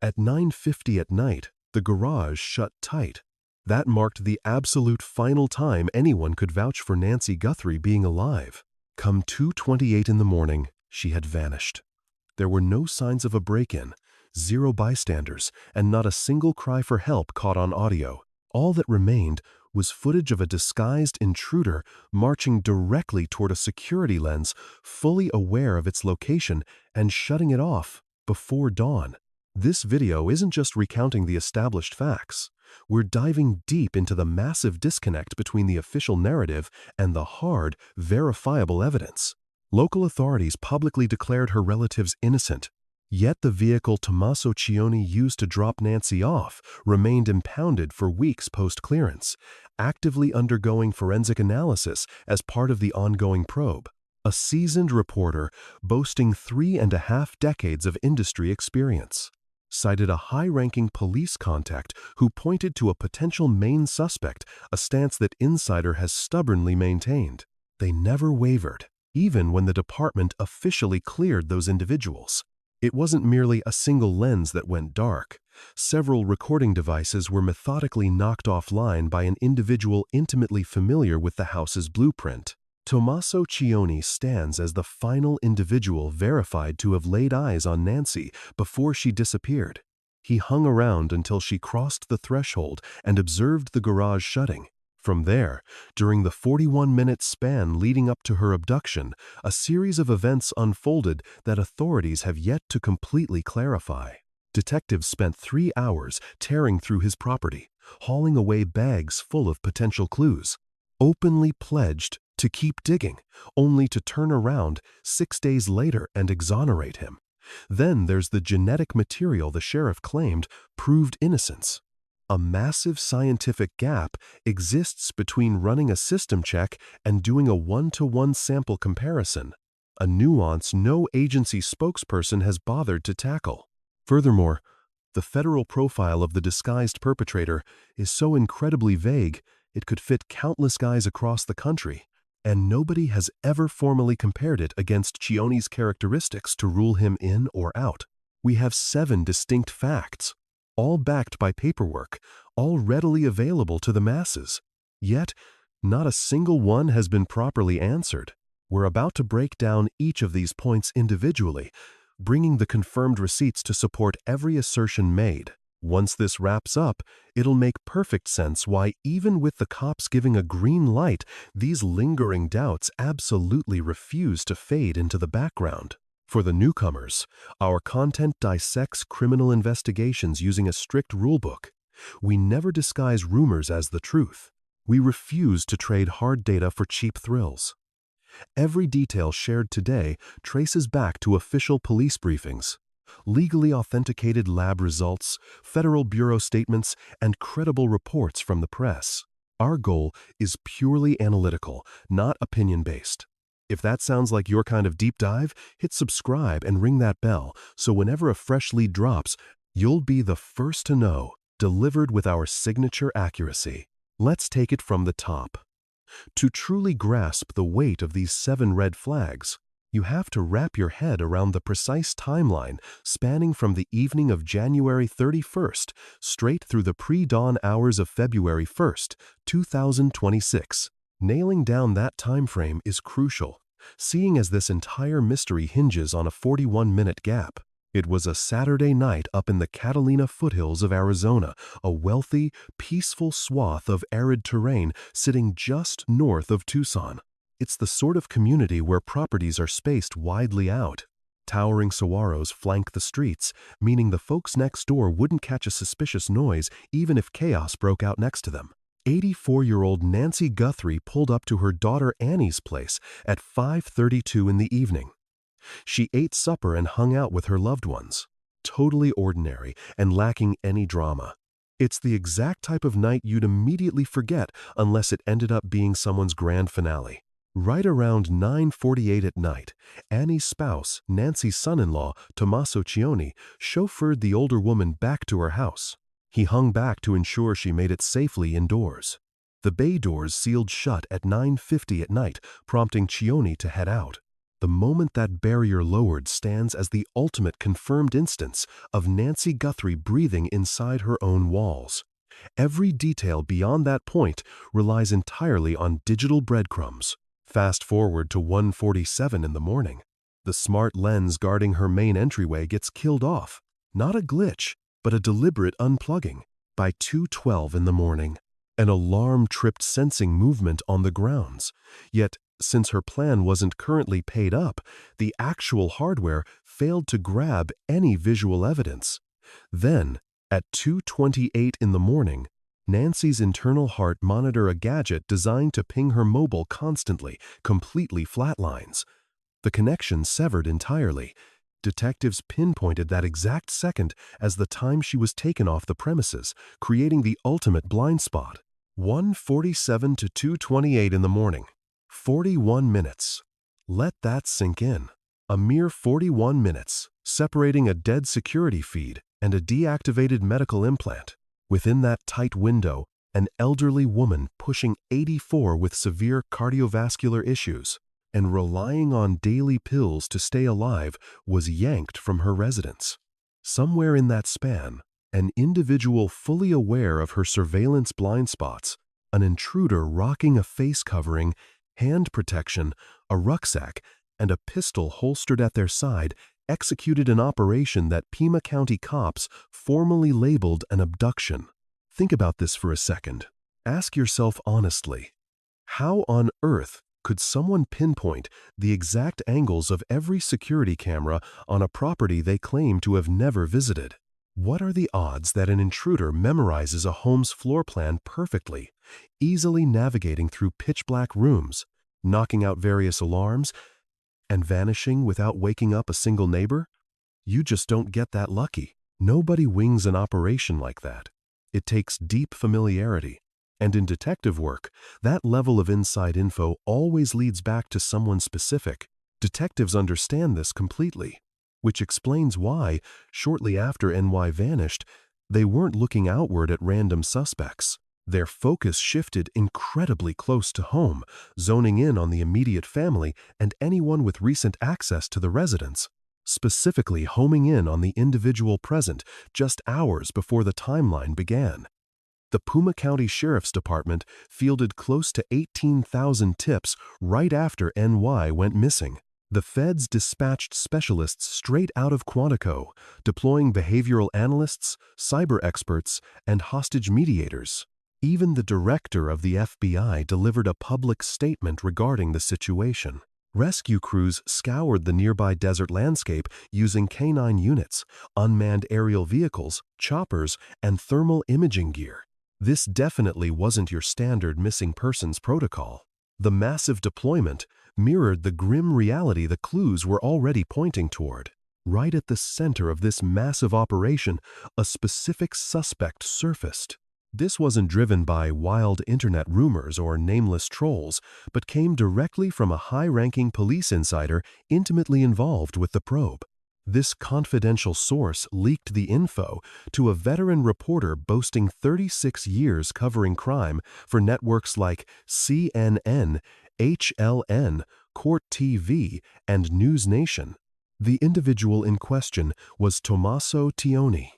At 9:50 at night, the garage shut tight. That marked the absolute final time anyone could vouch for Nancy Guthrie being alive. Come 2:28 in the morning, she had vanished. There were no signs of a break-in, zero bystanders, and not a single cry for help caught on audio. All that remained was footage of a disguised intruder marching directly toward a security lens, fully aware of its location and shutting it off before dawn. This video isn't just recounting the established facts. We're diving deep into the massive disconnect between the official narrative and the hard, verifiable evidence. Local authorities publicly declared her relatives innocent, yet the vehicle Tommaso Cioni used to drop Nancy off remained impounded for weeks post-clearance, actively undergoing forensic analysis as part of the ongoing probe. A seasoned reporter boasting 3.5 decades of industry experience cited a high-ranking police contact who pointed to a potential main suspect, a stance that Insider has stubbornly maintained. They never wavered, even when the department officially cleared those individuals. It wasn't merely a single lens that went dark. Several recording devices were methodically knocked offline by an individual intimately familiar with the house's blueprint. Tommaso Cioni stands as the final individual verified to have laid eyes on Nancy before she disappeared. He hung around until she crossed the threshold and observed the garage shutting. From there, during the 41-minute span leading up to her abduction, a series of events unfolded that authorities have yet to completely clarify. Detectives spent 3 hours tearing through his property, hauling away bags full of potential clues, openly pledged to keep digging, only to turn around 6 days later and exonerate him. Then there's the genetic material the sheriff claimed proved innocence. A massive scientific gap exists between running a system check and doing a one-to-one sample comparison, a nuance no agency spokesperson has bothered to tackle. Furthermore, the federal profile of the disguised perpetrator is so incredibly vague it could fit countless guys across the country, and nobody has ever formally compared it against Cioni's characteristics to rule him in or out. We have 7 distinct facts, all backed by paperwork, all readily available to the masses. Yet, not a single one has been properly answered. We're about to break down each of these points individually, bringing the confirmed receipts to support every assertion made. Once this wraps up, it'll make perfect sense why, even with the cops giving a green light, these lingering doubts absolutely refuse to fade into the background. For the newcomers, our content dissects criminal investigations using a strict rulebook. We never disguise rumors as the truth. We refuse to trade hard data for cheap thrills. Every detail shared today traces back to official police briefings, legally authenticated lab results, federal bureau statements, and credible reports from the press. Our goal is purely analytical, not opinion-based. If that sounds like your kind of deep dive, hit subscribe and ring that bell so whenever a fresh lead drops, you'll be the first to know, delivered with our signature accuracy. Let's take it from the top. To truly grasp the weight of these 7 red flags, you have to wrap your head around the precise timeline spanning from the evening of January 31st straight through the pre-dawn hours of February 1st, 2026. Nailing down that time frame is crucial, seeing as this entire mystery hinges on a 41-minute gap. It was a Saturday night up in the Catalina foothills of Arizona, a wealthy, peaceful swath of arid terrain sitting just north of Tucson. It's the sort of community where properties are spaced widely out. Towering saguaros flank the streets, meaning the folks next door wouldn't catch a suspicious noise even if chaos broke out next to them. 84-year-old Nancy Guthrie pulled up to her daughter Annie's place at 5:32 in the evening. She ate supper and hung out with her loved ones. Totally ordinary and lacking any drama. It's the exact type of night you'd immediately forget unless it ended up being someone's grand finale. Right around 9:48 at night, Annie's spouse, Nancy's son-in-law, Tommaso Cioni, chauffeured the older woman back to her house. He hung back to ensure she made it safely indoors. The bay doors sealed shut at 9:50 at night, prompting Cioni to head out. The moment that barrier lowered stands as the ultimate confirmed instance of Nancy Guthrie breathing inside her own walls. Every detail beyond that point relies entirely on digital breadcrumbs. Fast forward to 1:47 in the morning. The smart lens guarding her main entryway gets killed off. Not a glitch, but a deliberate unplugging. By 2:12 in the morning, an alarm-tripped sensing movement on the grounds. Yet, since her plan wasn't currently paid up, the actual hardware failed to grab any visual evidence. Then, at 2:28 in the morning, Nancy's internal heart monitor, a gadget designed to ping her mobile constantly, completely flatlines. The connection severed entirely. Detectives pinpointed that exact second as the time she was taken off the premises, creating the ultimate blind spot. 1:47 to 2:28 in the morning. 41 minutes. Let that sink in. A mere 41 minutes, separating a dead security feed and a deactivated medical implant. Within that tight window, an elderly woman pushing 84 with severe cardiovascular issues and relying on daily pills to stay alive was yanked from her residence. Somewhere in that span, an individual fully aware of her surveillance blind spots, an intruder rocking a face covering, hand protection, a rucksack, and a pistol holstered at their side, executed an operation that Pima County cops formally labeled an abduction. Think about this for a second. Ask yourself honestly, how on earth could someone pinpoint the exact angles of every security camera on a property they claim to have never visited? What are the odds that an intruder memorizes a home's floor plan perfectly, easily navigating through pitch-black rooms, knocking out various alarms, and vanishing without waking up a single neighbor? You just don't get that lucky. Nobody wings an operation like that. It takes deep familiarity. And in detective work, that level of inside info always leads back to someone specific. Detectives understand this completely, which explains why, shortly after NY vanished, they weren't looking outward at random suspects. Their focus shifted incredibly close to home, zoning in on the immediate family and anyone with recent access to the residence, specifically homing in on the individual present just hours before the timeline began. The Pima County Sheriff's Department fielded close to 18,000 tips right after NY went missing. The feds dispatched specialists straight out of Quantico, deploying behavioral analysts, cyber experts, and hostage mediators. Even the director of the FBI delivered a public statement regarding the situation. Rescue crews scoured the nearby desert landscape using canine units, unmanned aerial vehicles, choppers, and thermal imaging gear. This definitely wasn't your standard missing persons protocol. The massive deployment mirrored the grim reality the clues were already pointing toward. Right at the center of this massive operation, a specific suspect surfaced. This wasn't driven by wild internet rumors or nameless trolls, but came directly from a high-ranking police insider intimately involved with the probe. This confidential source leaked the info to a veteran reporter boasting 36 years covering crime for networks like CNN, HLN, Court TV, and News Nation. The individual in question was Tommaso Tioni.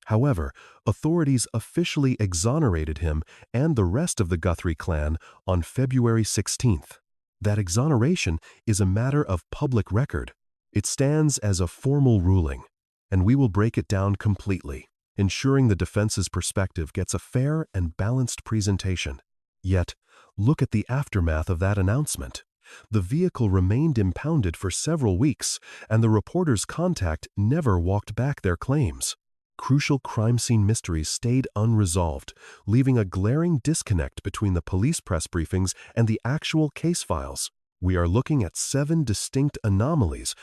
However, authorities officially exonerated him and the rest of the Guthrie clan on February 16th. That exoneration is a matter of public record. It stands as a formal ruling, and we will break it down completely, ensuring the defense's perspective gets a fair and balanced presentation. Yet, look at the aftermath of that announcement. The vehicle remained impounded for several weeks, and the reporter's contact never walked back their claims. Crucial crime scene mysteries stayed unresolved, leaving a glaring disconnect between the police press briefings and the actual case files. We are looking at 7 distinct anomalies,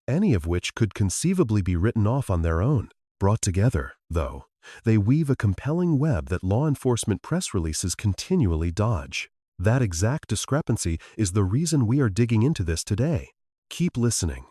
any of which could conceivably be written off on their own. Brought together, though, they weave a compelling web that law enforcement press releases continually dodge. That exact discrepancy is the reason we are digging into this today. Keep listening,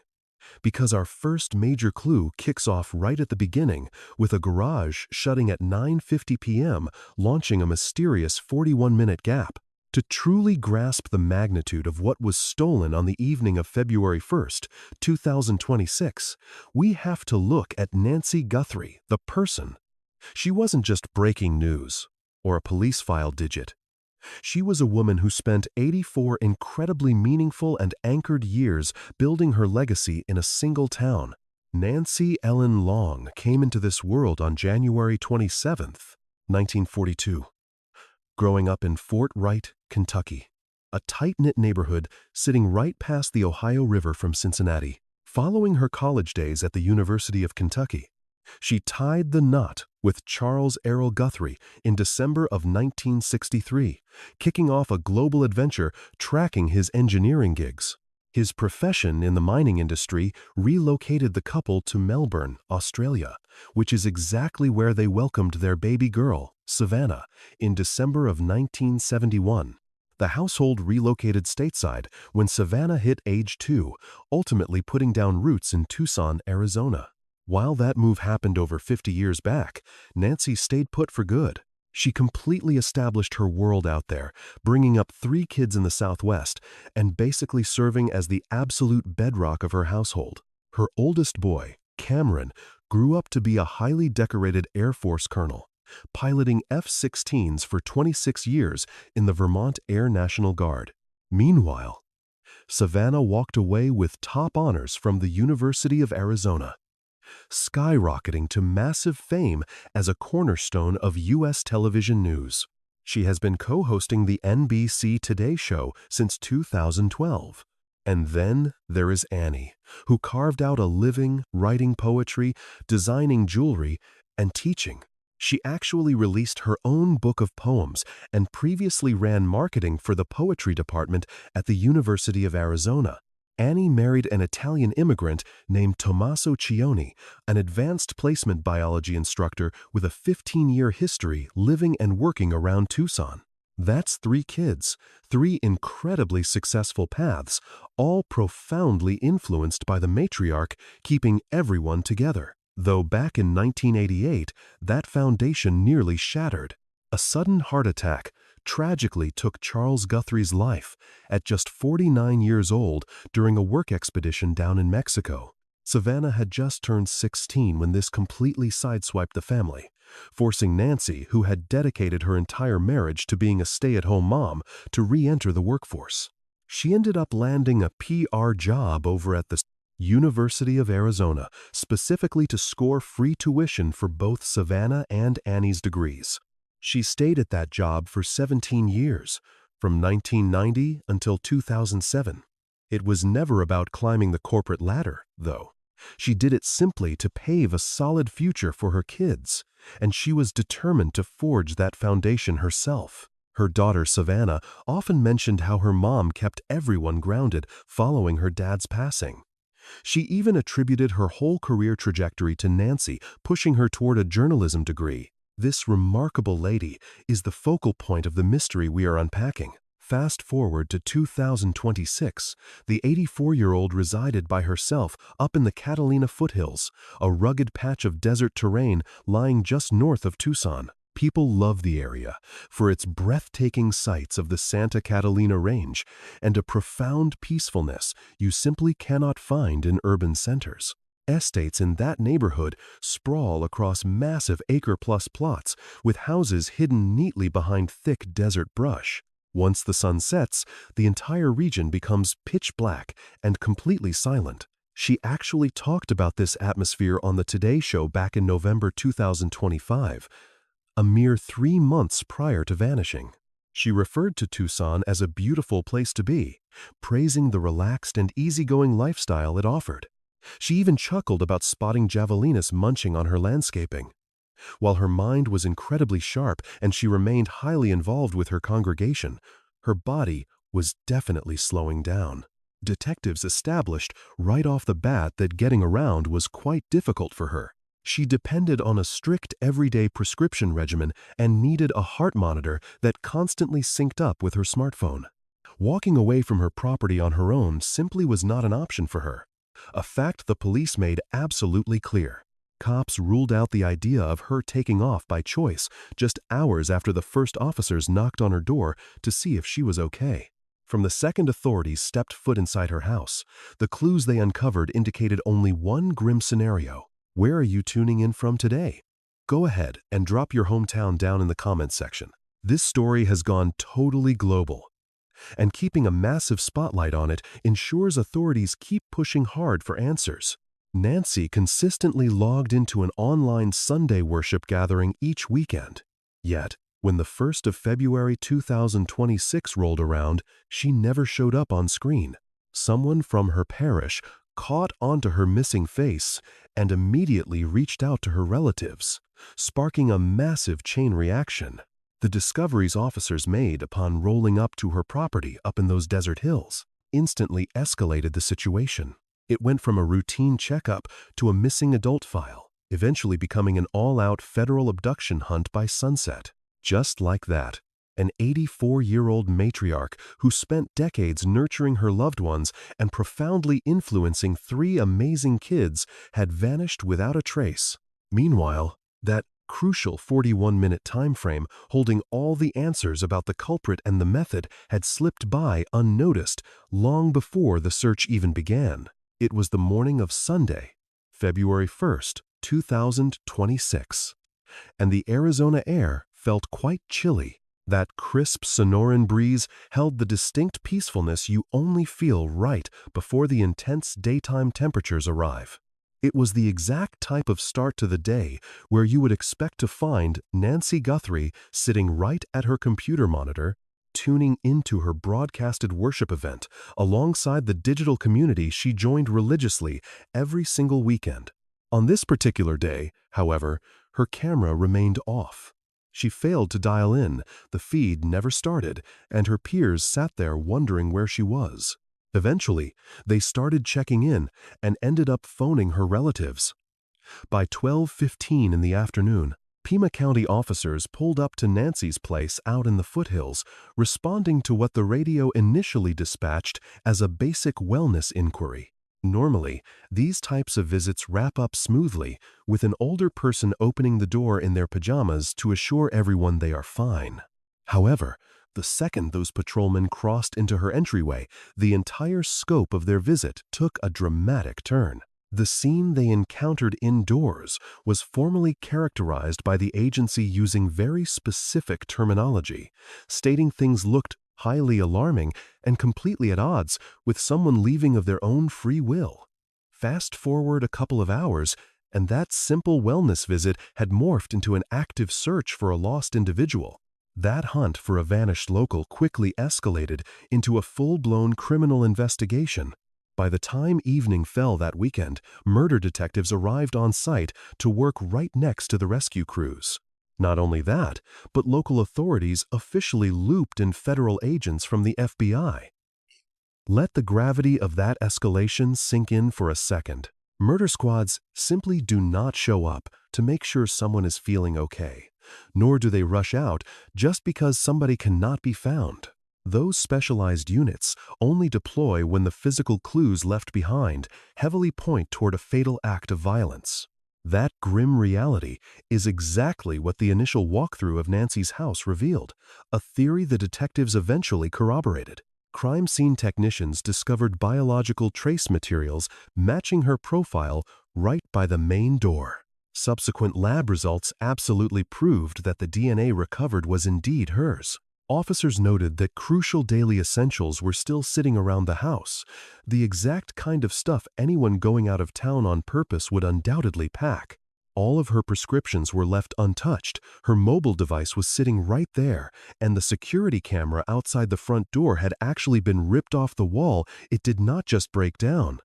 because our first major clue kicks off right at the beginning, with a garage shutting at 9:50 p.m., launching a mysterious 41-minute gap. To truly grasp the magnitude of what was stolen on the evening of February 1st, 2026, we have to look at Nancy Guthrie, the person. She wasn't just breaking news or a police file digit. She was a woman who spent 84 incredibly meaningful and anchored years building her legacy in a single town. Nancy Ellen Long came into this world on January 27, 1942. Growing up in Fort Wright, Kentucky, a tight-knit neighborhood sitting right past the Ohio River from Cincinnati. Following her college days at the University of Kentucky, she tied the knot with Charles Errol Guthrie in December of 1963, kicking off a global adventure tracking his engineering gigs. His profession in the mining industry relocated the couple to Melbourne, Australia, which is exactly where they welcomed their baby girl, Savannah, in December of 1971. The household relocated stateside when Savannah hit age 2, ultimately putting down roots in Tucson, Arizona. While that move happened over 50 years back, Nancy stayed put for good. She completely established her world out there, bringing up 3 kids in the Southwest and basically serving as the absolute bedrock of her household. Her oldest boy, Cameron, grew up to be a highly decorated Air Force colonel, piloting F-16s for 26 years in the Vermont Air National Guard. Meanwhile, Savannah walked away with top honors from the University of Arizona, skyrocketing to massive fame as a cornerstone of U.S. television news. She has been co-hosting the NBC Today Show since 2012. And then there is Annie, who carved out a living writing poetry, designing jewelry, and teaching. She actually released her own book of poems and previously ran marketing for the poetry department at the University of Arizona. Annie married an Italian immigrant named Tommaso Cioni, an advanced placement biology instructor with a 15-year history living and working around Tucson. That's 3 kids, 3 incredibly successful paths, all profoundly influenced by the matriarch keeping everyone together. Though back in 1988, that foundation nearly shattered. A sudden heart attack tragically took Charles Guthrie's life at just 49 years old during a work expedition down in Mexico. Savannah had just turned 16 when this completely sideswiped the family, forcing Nancy, who had dedicated her entire marriage to being a stay-at-home mom, to re-enter the workforce. She ended up landing a PR job over at the University of Arizona, specifically to score free tuition for both Savannah and Annie's degrees. She stayed at that job for 17 years, from 1990 until 2007. It was never about climbing the corporate ladder, though. She did it simply to pave a solid future for her kids, and she was determined to forge that foundation herself. Her daughter Savannah often mentioned how her mom kept everyone grounded following her dad's passing. She even attributed her whole career trajectory to Nancy pushing her toward a journalism degree. This remarkable lady is the focal point of the mystery we are unpacking. Fast forward to 2026, the 84-year-old resided by herself up in the Catalina foothills, a rugged patch of desert terrain lying just north of Tucson. People love the area for its breathtaking sights of the Santa Catalina Range and a profound peacefulness you simply cannot find in urban centers. Estates in that neighborhood sprawl across massive acre-plus plots with houses hidden neatly behind thick desert brush. Once the sun sets, the entire region becomes pitch black and completely silent. She actually talked about this atmosphere on the Today Show back in November 2025, a mere 3 months prior to vanishing. She referred to Tucson as a beautiful place to be, praising the relaxed and easygoing lifestyle it offered. She even chuckled about spotting javelinas munching on her landscaping. While her mind was incredibly sharp and she remained highly involved with her congregation, her body was definitely slowing down. Detectives established right off the bat that getting around was quite difficult for her. She depended on a strict everyday prescription regimen and needed a heart monitor that constantly synced up with her smartphone. Walking away from her property on her own simply was not an option for her, a fact the police made absolutely clear. Cops ruled out the idea of her taking off by choice just hours after the first officers knocked on her door to see if she was okay. From the second authorities stepped foot inside her house, the clues they uncovered indicated only one grim scenario. Where are you tuning in from today? Go ahead and drop your hometown down in the comments section. This story has gone totally global, and keeping a massive spotlight on it ensures authorities keep pushing hard for answers. Nancy consistently logged into an online Sunday worship gathering each weekend. Yet, when the 1st of February 2026 rolled around, she never showed up on screen. Someone from her parish caught onto her missing face and immediately reached out to her relatives, sparking a massive chain reaction. The discoveries officers made upon rolling up to her property up in those desert hills instantly escalated the situation. It went from a routine checkup to a missing adult file, eventually becoming an all-out federal abduction hunt by sunset. Just like that, an 84-year-old matriarch who spent decades nurturing her loved ones and profoundly influencing 3 amazing kids had vanished without a trace. Meanwhile, that crucial 41-minute time frame holding all the answers about the culprit and the method had slipped by unnoticed long before the search even began. It was the morning of Sunday, February 1st, 2026, and the Arizona air felt quite chilly. That crisp Sonoran breeze held the distinct peacefulness you only feel right before the intense daytime temperatures arrive. It was the exact type of start to the day where you would expect to find Nancy Guthrie sitting right at her computer monitor, tuning into her broadcasted worship event alongside the digital community she joined religiously every single weekend. On this particular day, however, her camera remained off. She failed to dial in, the feed never started, and her peers sat there wondering where she was. Eventually, they started checking in and ended up phoning her relatives. By 12:15 in the afternoon, Pima County officers pulled up to Nancy's place out in the foothills, responding to what the radio initially dispatched as a basic wellness inquiry. Normally, these types of visits wrap up smoothly, with an older person opening the door in their pajamas to assure everyone they are fine. However, the second those patrolmen crossed into her entryway, the entire scope of their visit took a dramatic turn. The scene they encountered indoors was formally characterized by the agency using very specific terminology, stating things looked highly alarming and completely at odds with someone leaving of their own free will. Fast forward a couple of hours, and that simple wellness visit had morphed into an active search for a lost individual. That hunt for a vanished local quickly escalated into a full-blown criminal investigation. By the time evening fell that weekend, murder detectives arrived on site to work right next to the rescue crews. Not only that, but local authorities officially looped in federal agents from the FBI. Let the gravity of that escalation sink in for a second. Murder squads simply do not show up to make sure someone is feeling okay, nor do they rush out just because somebody cannot be found. Those specialized units only deploy when the physical clues left behind heavily point toward a fatal act of violence. That grim reality is exactly what the initial walkthrough of Nancy's house revealed, a theory the detectives eventually corroborated. Crime scene technicians discovered biological trace materials matching her profile right by the main door. Subsequent lab results absolutely proved that the DNA recovered was indeed hers. Officers noted that crucial daily essentials were still sitting around the house, the exact kind of stuff anyone going out of town on purpose would undoubtedly pack. All of her prescriptions were left untouched, her mobile device was sitting right there, and the security camera outside the front door had actually been ripped off the wall. It did not just break down.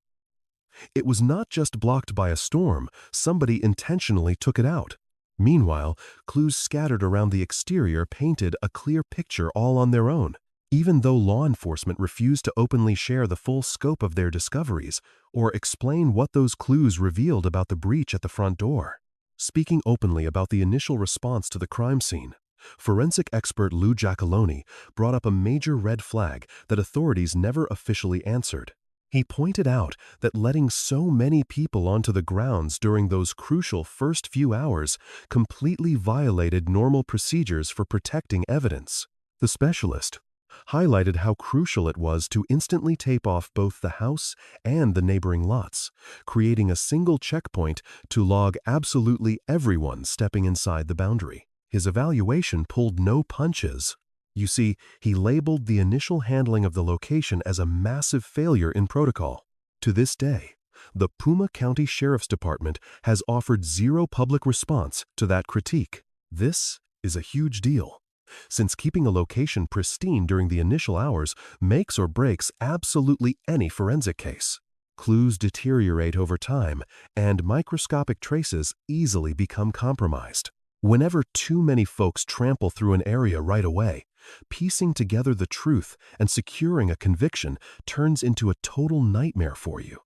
It was not just blocked by a storm, somebody intentionally took it out. Meanwhile, clues scattered around the exterior painted a clear picture all on their own, even though law enforcement refused to openly share the full scope of their discoveries or explain what those clues revealed about the breach at the front door. Speaking openly about the initial response to the crime scene, forensic expert Lou Giacalone brought up a major red flag that authorities never officially answered. He pointed out that letting so many people onto the grounds during those crucial first few hours completely violated normal procedures for protecting evidence. The specialist highlighted how crucial it was to instantly tape off both the house and the neighboring lots, creating a single checkpoint to log absolutely everyone stepping inside the boundary. His evaluation pulled no punches. You see, he labeled the initial handling of the location as a massive failure in protocol. To this day, the Puma County Sheriff's Department has offered zero public response to that critique. This is a huge deal, since keeping a location pristine during the initial hours makes or breaks absolutely any forensic case. Clues deteriorate over time, and microscopic traces easily become compromised. Whenever too many folks trample through an area right away, piecing together the truth and securing a conviction turns into a total nightmare for you.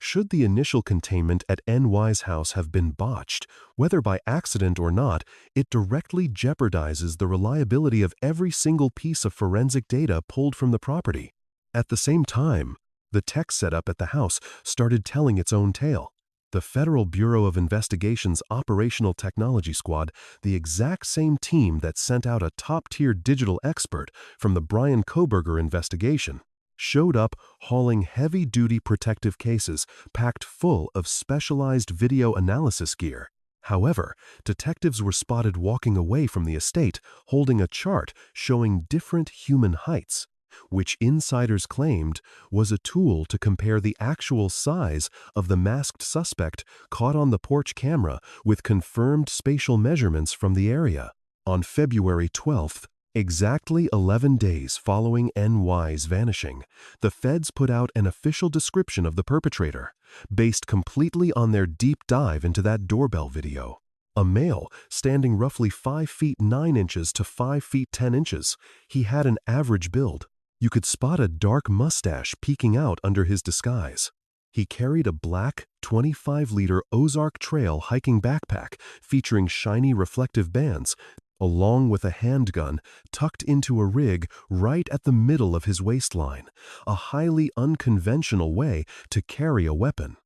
Should the initial containment at NY's house have been botched, whether by accident or not, it directly jeopardizes the reliability of every single piece of forensic data pulled from the property. At the same time, the tech setup at the house started telling its own tale. The Federal Bureau of Investigation's Operational Technology Squad, the exact same team that sent out a top-tier digital expert from the Brian Kohberger investigation, showed up hauling heavy-duty protective cases packed full of specialized video analysis gear. However, detectives were spotted walking away from the estate holding a chart showing different human heights, which insiders claimed was a tool to compare the actual size of the masked suspect caught on the porch camera with confirmed spatial measurements from the area. On February 12th, exactly 11 days following NY's vanishing, the feds put out an official description of the perpetrator, based completely on their deep dive into that doorbell video. A male standing roughly 5 feet 9 inches to 5 feet 10 inches, he had an average build. You could spot a dark mustache peeking out under his disguise. He carried a black 25-liter Ozark Trail hiking backpack featuring shiny reflective bands, along with a handgun tucked into a rig right at the middle of his waistline, a highly unconventional way to carry a weapon.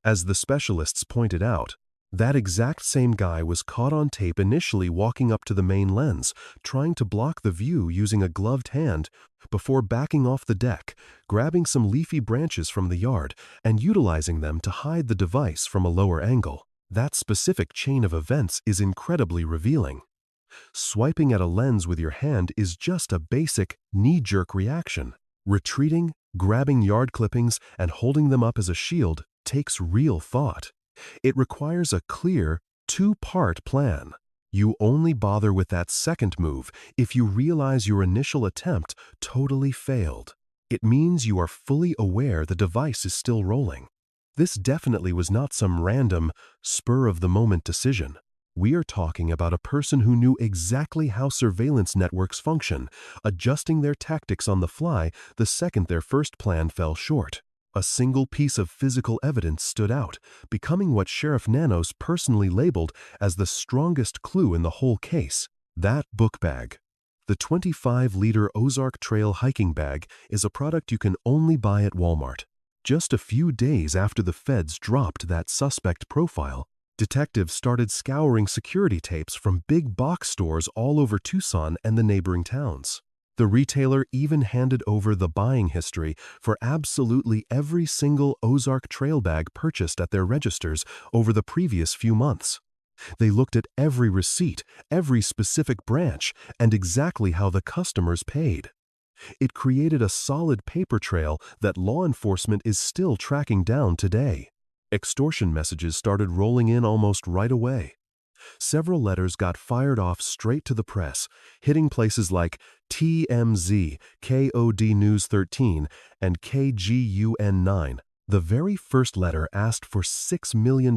As the specialists pointed out, that exact same guy was caught on tape initially walking up to the main lens, trying to block the view using a gloved hand, before backing off the deck, grabbing some leafy branches from the yard, and utilizing them to hide the device from a lower angle. That specific chain of events is incredibly revealing. Swiping at a lens with your hand is just a basic knee-jerk reaction. Retreating, grabbing yard clippings, and holding them up as a shield takes real thought. It requires a clear, two-part plan. You only bother with that second move if you realize your initial attempt totally failed. It means you are fully aware the device is still rolling. This definitely was not some random, spur-of-the-moment decision. We are talking about a person who knew exactly how surveillance networks function, adjusting their tactics on the fly the second their first plan fell short. A single piece of physical evidence stood out, becoming what Sheriff Nanos personally labeled as the strongest clue in the whole case: that book bag. The 25-liter Ozark Trail hiking bag is a product you can only buy at Walmart. Just a few days after the feds dropped that suspect profile, detectives started scouring security tapes from big box stores all over Tucson and the neighboring towns. The retailer even handed over the buying history for absolutely every single Ozark Trail bag purchased at their registers over the previous few months. They looked at every receipt, every specific branch, and exactly how the customers paid. It created a solid paper trail that law enforcement is still tracking down today. Extortion messages started rolling in almost right away. Several letters got fired off straight to the press, hitting places like TMZ, KOD News 13, and KGUN 9. The very first letter asked for $6 million,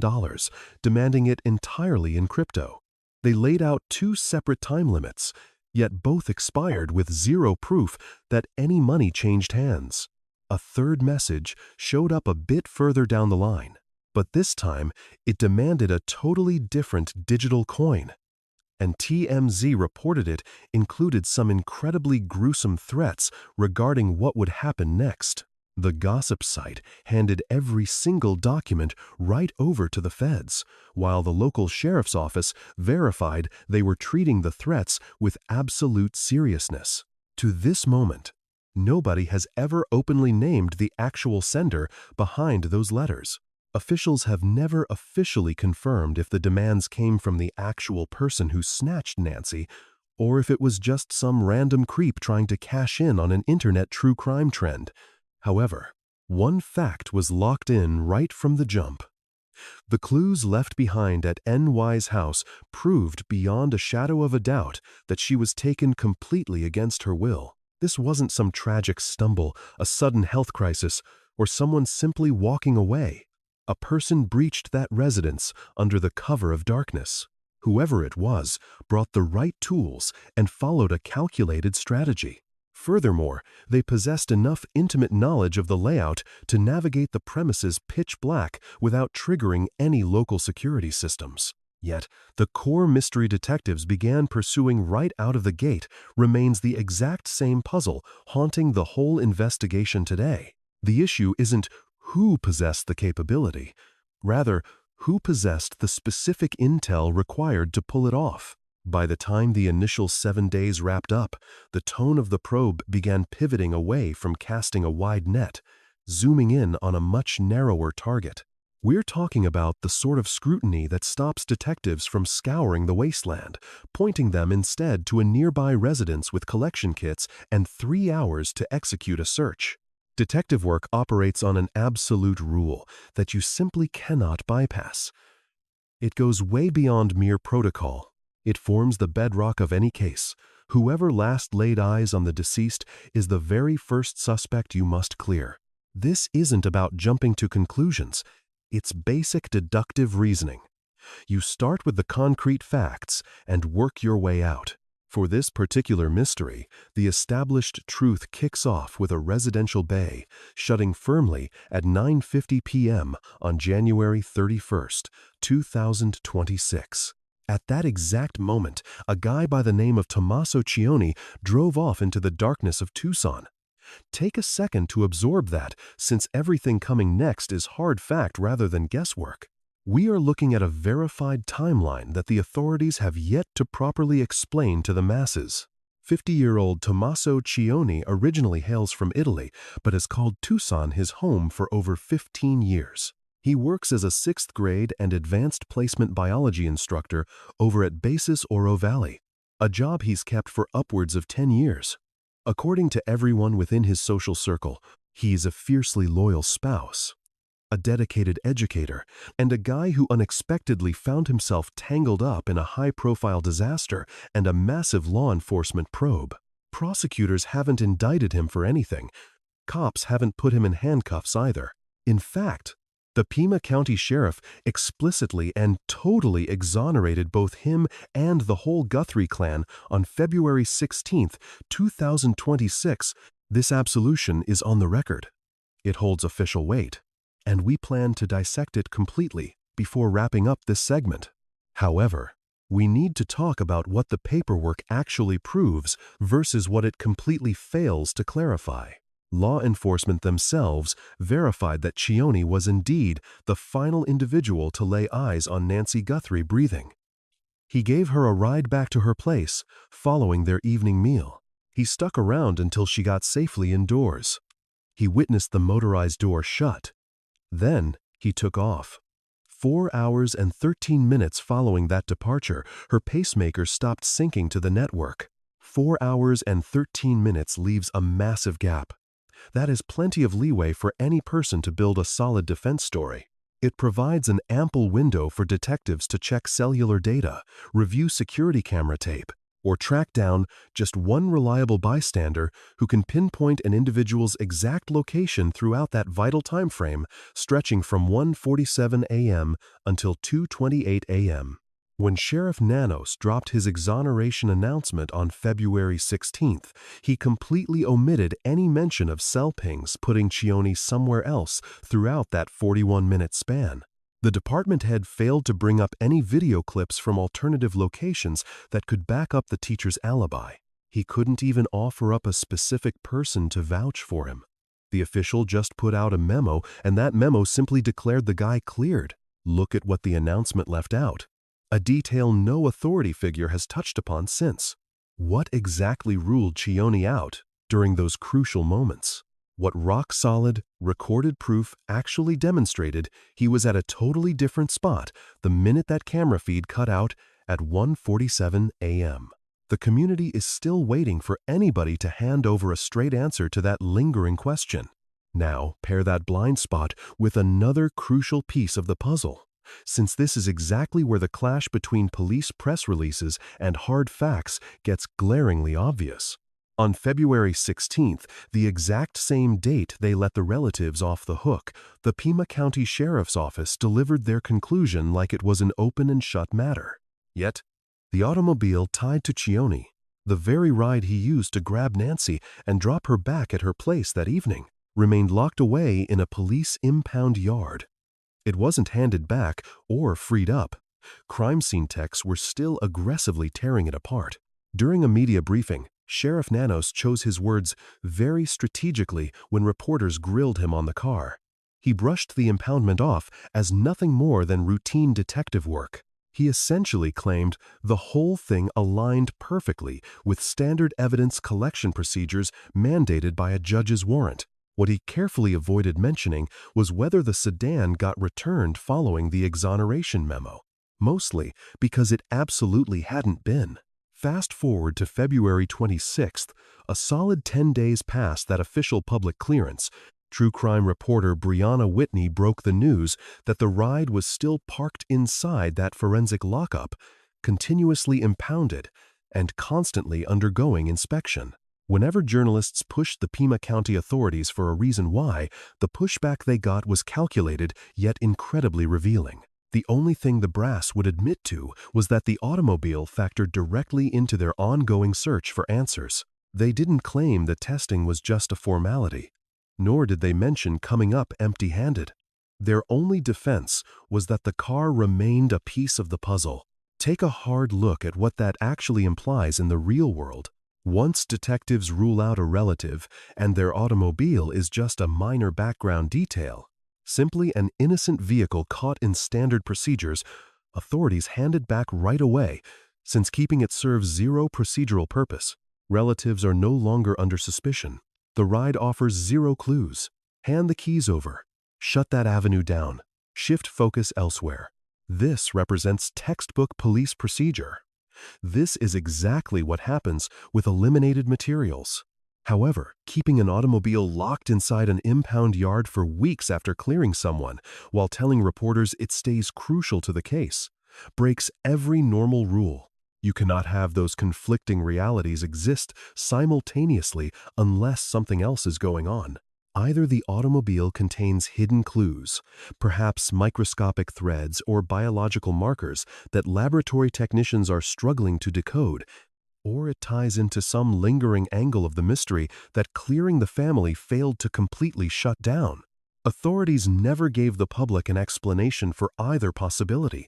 demanding it entirely in crypto. They laid out 2 separate time limits, yet both expired with zero proof that any money changed hands. A third message showed up a bit further down the line, but this time it demanded a totally different digital coin. And TMZ reported it included some incredibly gruesome threats regarding what would happen next. The gossip site handed every single document right over to the feds, while the local sheriff's office verified they were treating the threats with absolute seriousness. To this moment, nobody has ever openly named the actual sender behind those letters. Officials have never officially confirmed if the demands came from the actual person who snatched Nancy, or if it was just some random creep trying to cash in on an internet true crime trend. However, one fact was locked in right from the jump. The clues left behind at N.Y.'s house proved beyond a shadow of a doubt that she was taken completely against her will. This wasn't some tragic stumble, a sudden health crisis, or someone simply walking away. A person breached that residence under the cover of darkness. Whoever it was brought the right tools and followed a calculated strategy. Furthermore, they possessed enough intimate knowledge of the layout to navigate the premises pitch black without triggering any local security systems. Yet, the core mystery detectives began pursuing right out of the gate remains the exact same puzzle haunting the whole investigation today. The issue isn't who possessed the capability, rather, who possessed the specific intel required to pull it off. By the time the initial 7 days wrapped up, the tone of the probe began pivoting away from casting a wide net, zooming in on a much narrower target. We're talking about the sort of scrutiny that stops detectives from scouring the wasteland, pointing them instead to a nearby residence with collection kits and 3 hours to execute a search. Detective work operates on an absolute rule that you simply cannot bypass. It goes way beyond mere protocol. It forms the bedrock of any case. Whoever last laid eyes on the deceased is the very first suspect you must clear. This isn't about jumping to conclusions. It's basic deductive reasoning. You start with the concrete facts and work your way out. For this particular mystery, the established truth kicks off with a residential bay shutting firmly at 9:50 p.m. on January 31st, 2026. At that exact moment, a guy by the name of Tommaso Cioni drove off into the darkness of Tucson. Take a second to absorb that, since everything coming next is hard fact rather than guesswork. We are looking at a verified timeline that the authorities have yet to properly explain to the masses. 50-year-old Tommaso Cioni originally hails from Italy, but has called Tucson his home for over 15 years. He works as a 6th grade and advanced placement biology instructor over at Basis Oro Valley, a job he's kept for upwards of 10 years. According to everyone within his social circle, he's a fiercely loyal spouse, a dedicated educator, and a guy who unexpectedly found himself tangled up in a high-profile disaster and a massive law enforcement probe. Prosecutors haven't indicted him for anything. Cops haven't put him in handcuffs either. In fact, the Pima County Sheriff explicitly and totally exonerated both him and the whole Guthrie clan on February 16, 2026. This absolution is on the record. It holds official weight, and we plan to dissect it completely before wrapping up this segment. However, we need to talk about what the paperwork actually proves versus what it completely fails to clarify. Law enforcement themselves verified that Cioni was indeed the final individual to lay eyes on Nancy Guthrie breathing. He gave her a ride back to her place following their evening meal. He stuck around until she got safely indoors. He witnessed the motorized door shut. Then he took off. 4 hours and 13 minutes following that departure, her pacemaker stopped syncing to the network. 4 hours and 13 minutes leaves a massive gap. That is plenty of leeway for any person to build a solid defense story. It provides an ample window for detectives to check cellular data, review security camera tape, or track down just one reliable bystander who can pinpoint an individual's exact location throughout that vital time frame, stretching from 1:47 a.m. until 2:28 a.m. When Sheriff Nanos dropped his exoneration announcement on February 16th, he completely omitted any mention of cell pings putting Cioni somewhere else throughout that 41-minute span. The department head failed to bring up any video clips from alternative locations that could back up the teacher's alibi. He couldn't even offer up a specific person to vouch for him. The official just put out a memo, and that memo simply declared the guy cleared. Look at what the announcement left out. A detail no authority figure has touched upon since. What exactly ruled Chione out during those crucial moments? What rock-solid, recorded proof actually demonstrated he was at a totally different spot the minute that camera feed cut out at 1:47 a.m. The community is still waiting for anybody to hand over a straight answer to that lingering question. Now, pair that blind spot with another crucial piece of the puzzle, since this is exactly where the clash between police press releases and hard facts gets glaringly obvious. On February 16th, the exact same date they let the relatives off the hook, the Pima County Sheriff's Office delivered their conclusion like it was an open and shut matter. Yet, the automobile tied to Chione, the very ride he used to grab Nancy and drop her back at her place that evening, remained locked away in a police impound yard. It wasn't handed back or freed up. Crime scene techs were still aggressively tearing it apart. During a media briefing, Sheriff Nanos chose his words very strategically when reporters grilled him on the car. He brushed the impoundment off as nothing more than routine detective work. He essentially claimed the whole thing aligned perfectly with standard evidence collection procedures mandated by a judge's warrant. What he carefully avoided mentioning was whether the sedan got returned following the exoneration memo, mostly because it absolutely hadn't been. Fast forward to February 26th, a solid 10 days past that official public clearance, true crime reporter Brianna Whitney broke the news that the ride was still parked inside that forensic lockup, continuously impounded, and constantly undergoing inspection. Whenever journalists pushed the Pima County authorities for a reason why, the pushback they got was calculated yet incredibly revealing. The only thing the brass would admit to was that the automobile factored directly into their ongoing search for answers. They didn't claim that testing was just a formality, nor did they mention coming up empty-handed. Their only defense was that the car remained a piece of the puzzle. Take a hard look at what that actually implies in the real world. Once detectives rule out a relative and their automobile is just a minor background detail, simply an innocent vehicle caught in standard procedures, authorities hand it back right away, since keeping it serves zero procedural purpose. Relatives are no longer under suspicion. The ride offers zero clues. Hand the keys over. Shut that avenue down. Shift focus elsewhere. This represents textbook police procedure. This is exactly what happens with eliminated materials. However, keeping an automobile locked inside an impound yard for weeks after clearing someone, while telling reporters it stays crucial to the case, breaks every normal rule. You cannot have those conflicting realities exist simultaneously unless something else is going on. Either the automobile contains hidden clues, perhaps microscopic threads or biological markers that laboratory technicians are struggling to decode, or it ties into some lingering angle of the mystery that clearing the family failed to completely shut down. Authorities never gave the public an explanation for either possibility.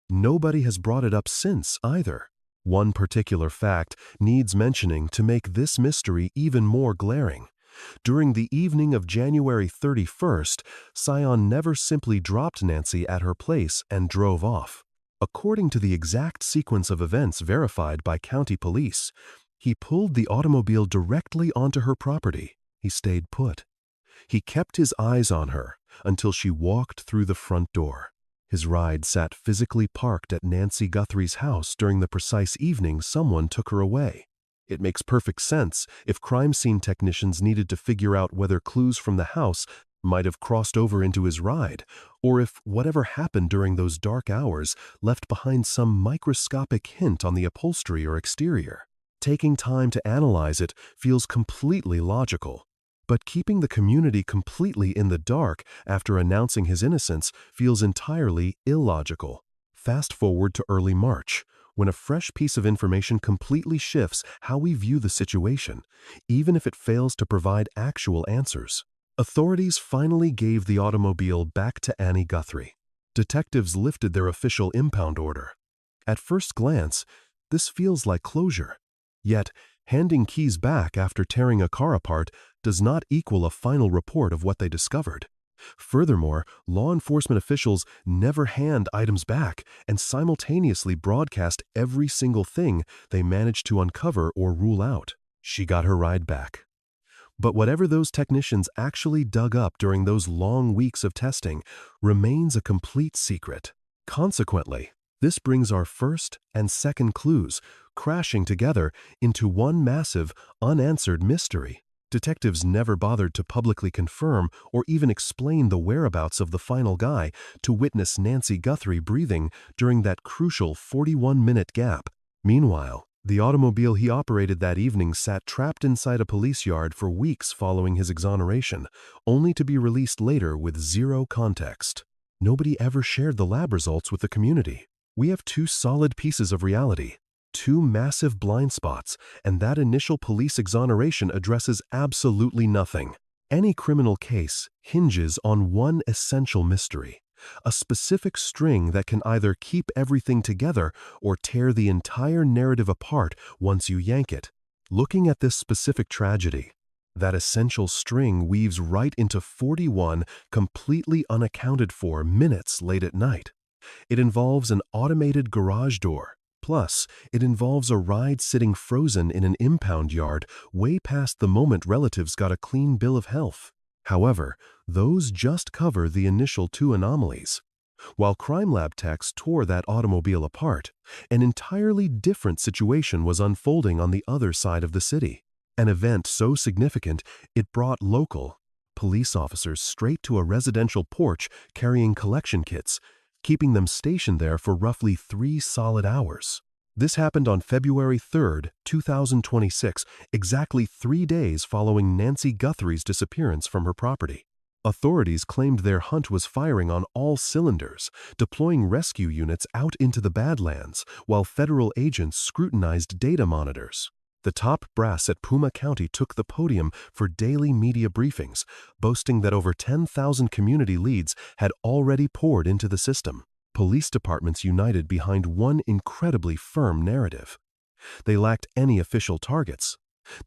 Nobody has brought it up since either. One particular fact needs mentioning to make this mystery even more glaring. During the evening of January 31st, Sion never simply dropped Nancy at her place and drove off. According to the exact sequence of events verified by county police, he pulled the automobile directly onto her property. He stayed put. He kept his eyes on her until she walked through the front door. His ride sat physically parked at Nancy Guthrie's house during the precise evening someone took her away. It makes perfect sense if crime scene technicians needed to figure out whether clues from the house might have crossed over into his ride, or if whatever happened during those dark hours left behind some microscopic hint on the upholstery or exterior. Taking time to analyze it feels completely logical, but keeping the community completely in the dark after announcing his innocence feels entirely illogical. Fast forward to early March, when a fresh piece of information completely shifts how we view the situation, even if it fails to provide actual answers. Authorities finally gave the automobile back to Annie Guthrie. Detectives lifted their official impound order. At first glance, this feels like closure. Yet, handing keys back after tearing a car apart does not equal a final report of what they discovered. Furthermore, law enforcement officials never hand items back and simultaneously broadcast every single thing they managed to uncover or rule out. She got her ride back. But whatever those technicians actually dug up during those long weeks of testing remains a complete secret. Consequently, this brings our first and second clues crashing together into one massive, unanswered mystery. Detectives never bothered to publicly confirm or even explain the whereabouts of the final guy to witness Nancy Guthrie breathing during that crucial 41-minute gap. Meanwhile, the automobile he operated that evening sat trapped inside a police yard for weeks following his exoneration, only to be released later with zero context. Nobody ever shared the lab results with the community. We have two solid pieces of reality, two massive blind spots, and that initial police exoneration addresses absolutely nothing. Any criminal case hinges on one essential mystery, a specific string that can either keep everything together or tear the entire narrative apart once you yank it. Looking at this specific tragedy, that essential string weaves right into 41 completely unaccounted for minutes late at night. It involves an automated garage door. Plus, it involves a ride sitting frozen in an impound yard way past the moment relatives got a clean bill of health. However, those just cover the initial two anomalies. While crime lab techs tore that automobile apart, an entirely different situation was unfolding on the other side of the city. An event so significant it brought local police officers straight to a residential porch carrying collection kits, keeping them stationed there for roughly 3 solid hours. This happened on February 3, 2026, exactly 3 days following Nancy Guthrie's disappearance from her property. Authorities claimed their hunt was firing on all cylinders, deploying rescue units out into the Badlands, while federal agents scrutinized data monitors. The top brass at Puma County took the podium for daily media briefings, boasting that over 10,000 community leads had already poured into the system. Police departments united behind one incredibly firm narrative. They lacked any official targets.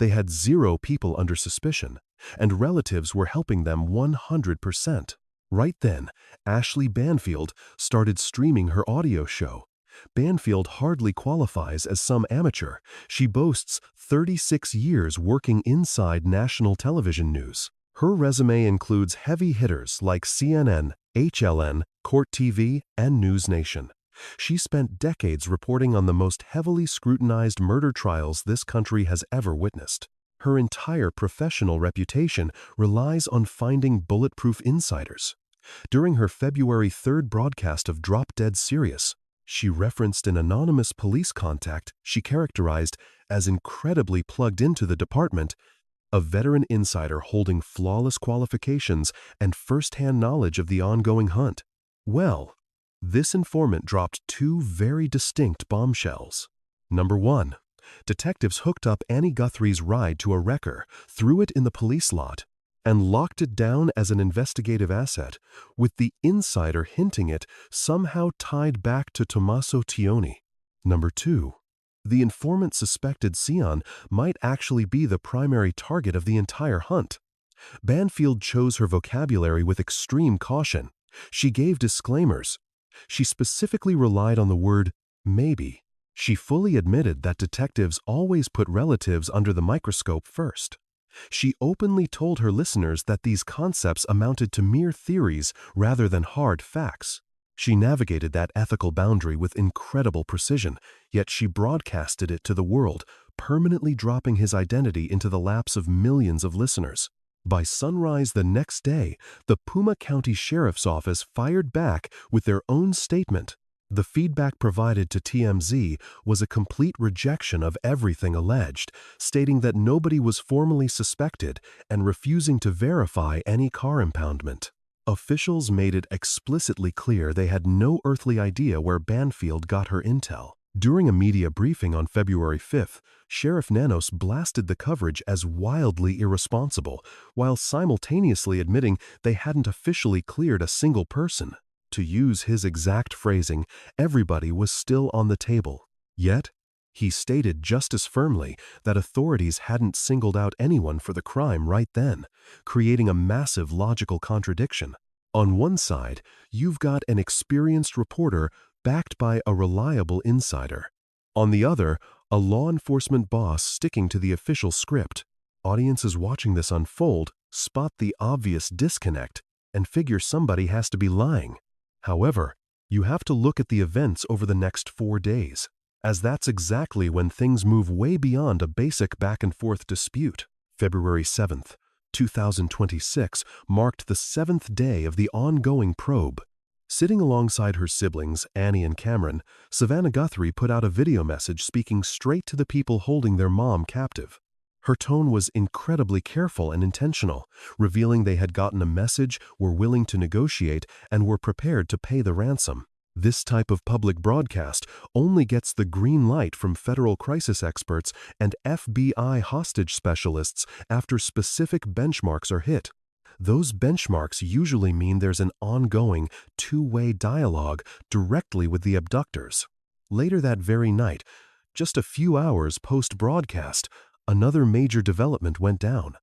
They had 0 people under suspicion, and relatives were helping them 100%. Right then, Ashley Banfield started streaming her audio show. Banfield hardly qualifies as some amateur. She boasts 36 years working inside national television news. Her resume includes heavy hitters like CNN, HLN, Court TV, and News Nation. She spent decades reporting on the most heavily scrutinized murder trials this country has ever witnessed. Her entire professional reputation relies on finding bulletproof insiders. During her February 3rd broadcast of Drop Dead Serious, she referenced an anonymous police contact she characterized as incredibly plugged into the department, a veteran insider holding flawless qualifications and first-hand knowledge of the ongoing hunt. Well, this informant dropped 2 very distinct bombshells. Number 1. Detectives hooked up Annie Guthrie's ride to a wrecker, threw it in the police lot, and locked it down as an investigative asset, with the insider hinting it somehow tied back to Tommaso Tioni. Number 2. The informant suspected Sion might actually be the primary target of the entire hunt. Banfield chose her vocabulary with extreme caution. She gave disclaimers. She specifically relied on the word maybe. She fully admitted that detectives always put relatives under the microscope first. She openly told her listeners that these concepts amounted to mere theories rather than hard facts. She navigated that ethical boundary with incredible precision, yet she broadcasted it to the world, permanently dropping his identity into the laps of millions of listeners. By sunrise the next day, the Puma County Sheriff's Office fired back with their own statement. The feedback provided to TMZ was a complete rejection of everything alleged, stating that nobody was formally suspected and refusing to verify any car impoundment. Officials made it explicitly clear they had no earthly idea where Banfield got her intel. During a media briefing on February 5th, Sheriff Nanos blasted the coverage as wildly irresponsible, while simultaneously admitting they hadn't officially cleared a single person. To use his exact phrasing, everybody was still on the table. Yet, He stated just as firmly that authorities hadn't singled out anyone for the crime right then, creating a massive logical contradiction. On one side, you've got an experienced reporter backed by a reliable insider. On the other, a law enforcement boss sticking to the official script. Audiences watching this unfold spot the obvious disconnect and figure somebody has to be lying. However, you have to look at the events over the next 4 days, as that's exactly when things move way beyond a basic back-and-forth dispute. February 7th, 2026 marked the 7th day of the ongoing probe. Sitting alongside her siblings, Annie and Cameron, Savannah Guthrie put out a video message speaking straight to the people holding their mom captive. Her tone was incredibly careful and intentional, revealing they had gotten a message, were willing to negotiate, and were prepared to pay the ransom. This type of public broadcast only gets the green light from federal crisis experts and FBI hostage specialists after specific benchmarks are hit. Those benchmarks usually mean there's an ongoing, two-way dialogue directly with the abductors. Later that very night, just a few hours post-broadcast, another major development went down.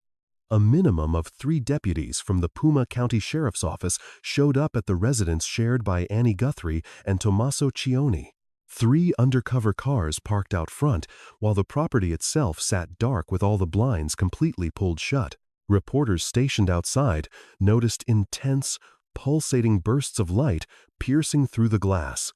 A minimum of 3 deputies from the Puma County Sheriff's Office showed up at the residence shared by Annie Guthrie and Tommaso Cioni. 3 undercover cars parked out front, while the property itself sat dark with all the blinds completely pulled shut. Reporters stationed outside noticed intense, pulsating bursts of light piercing through the glass,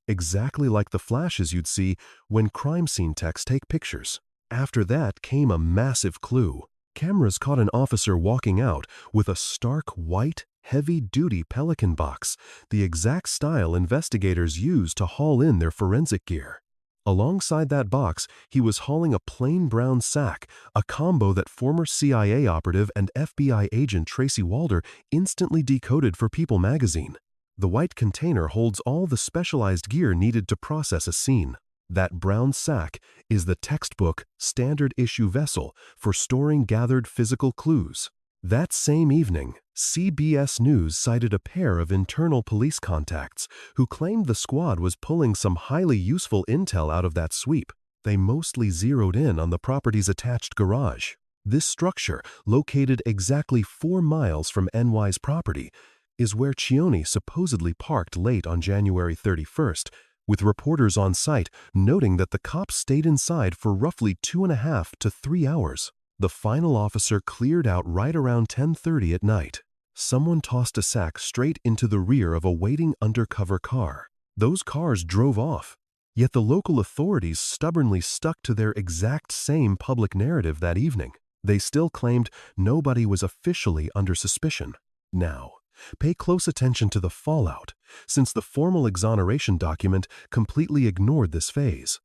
exactly like the flashes you'd see when crime scene techs take pictures. After that came a massive clue. Cameras caught an officer walking out with a stark white, heavy-duty Pelican box, the exact style investigators use to haul in their forensic gear. Alongside that box, he was hauling a plain brown sack, a combo that former CIA operative and FBI agent Tracy Walder instantly decoded for People magazine. The white container holds all the specialized gear needed to process a scene. That brown sack is the textbook standard issue vessel for storing gathered physical clues. That same evening, CBS News cited a pair of internal police contacts who claimed the squad was pulling some highly useful intel out of that sweep. They mostly zeroed in on the property's attached garage. This structure, located exactly 4 miles from NY's property, is where Cioni supposedly parked late on January 31st, with reporters on site noting that the cops stayed inside for roughly 2.5 to 3 hours. The final officer cleared out right around 10:30 at night. Someone tossed a sack straight into the rear of a waiting undercover car. Those cars drove off, yet the local authorities stubbornly stuck to their exact same public narrative that evening. They still claimed nobody was officially under suspicion. Now, pay close attention to the fallout, since the formal exoneration document completely ignored this phase.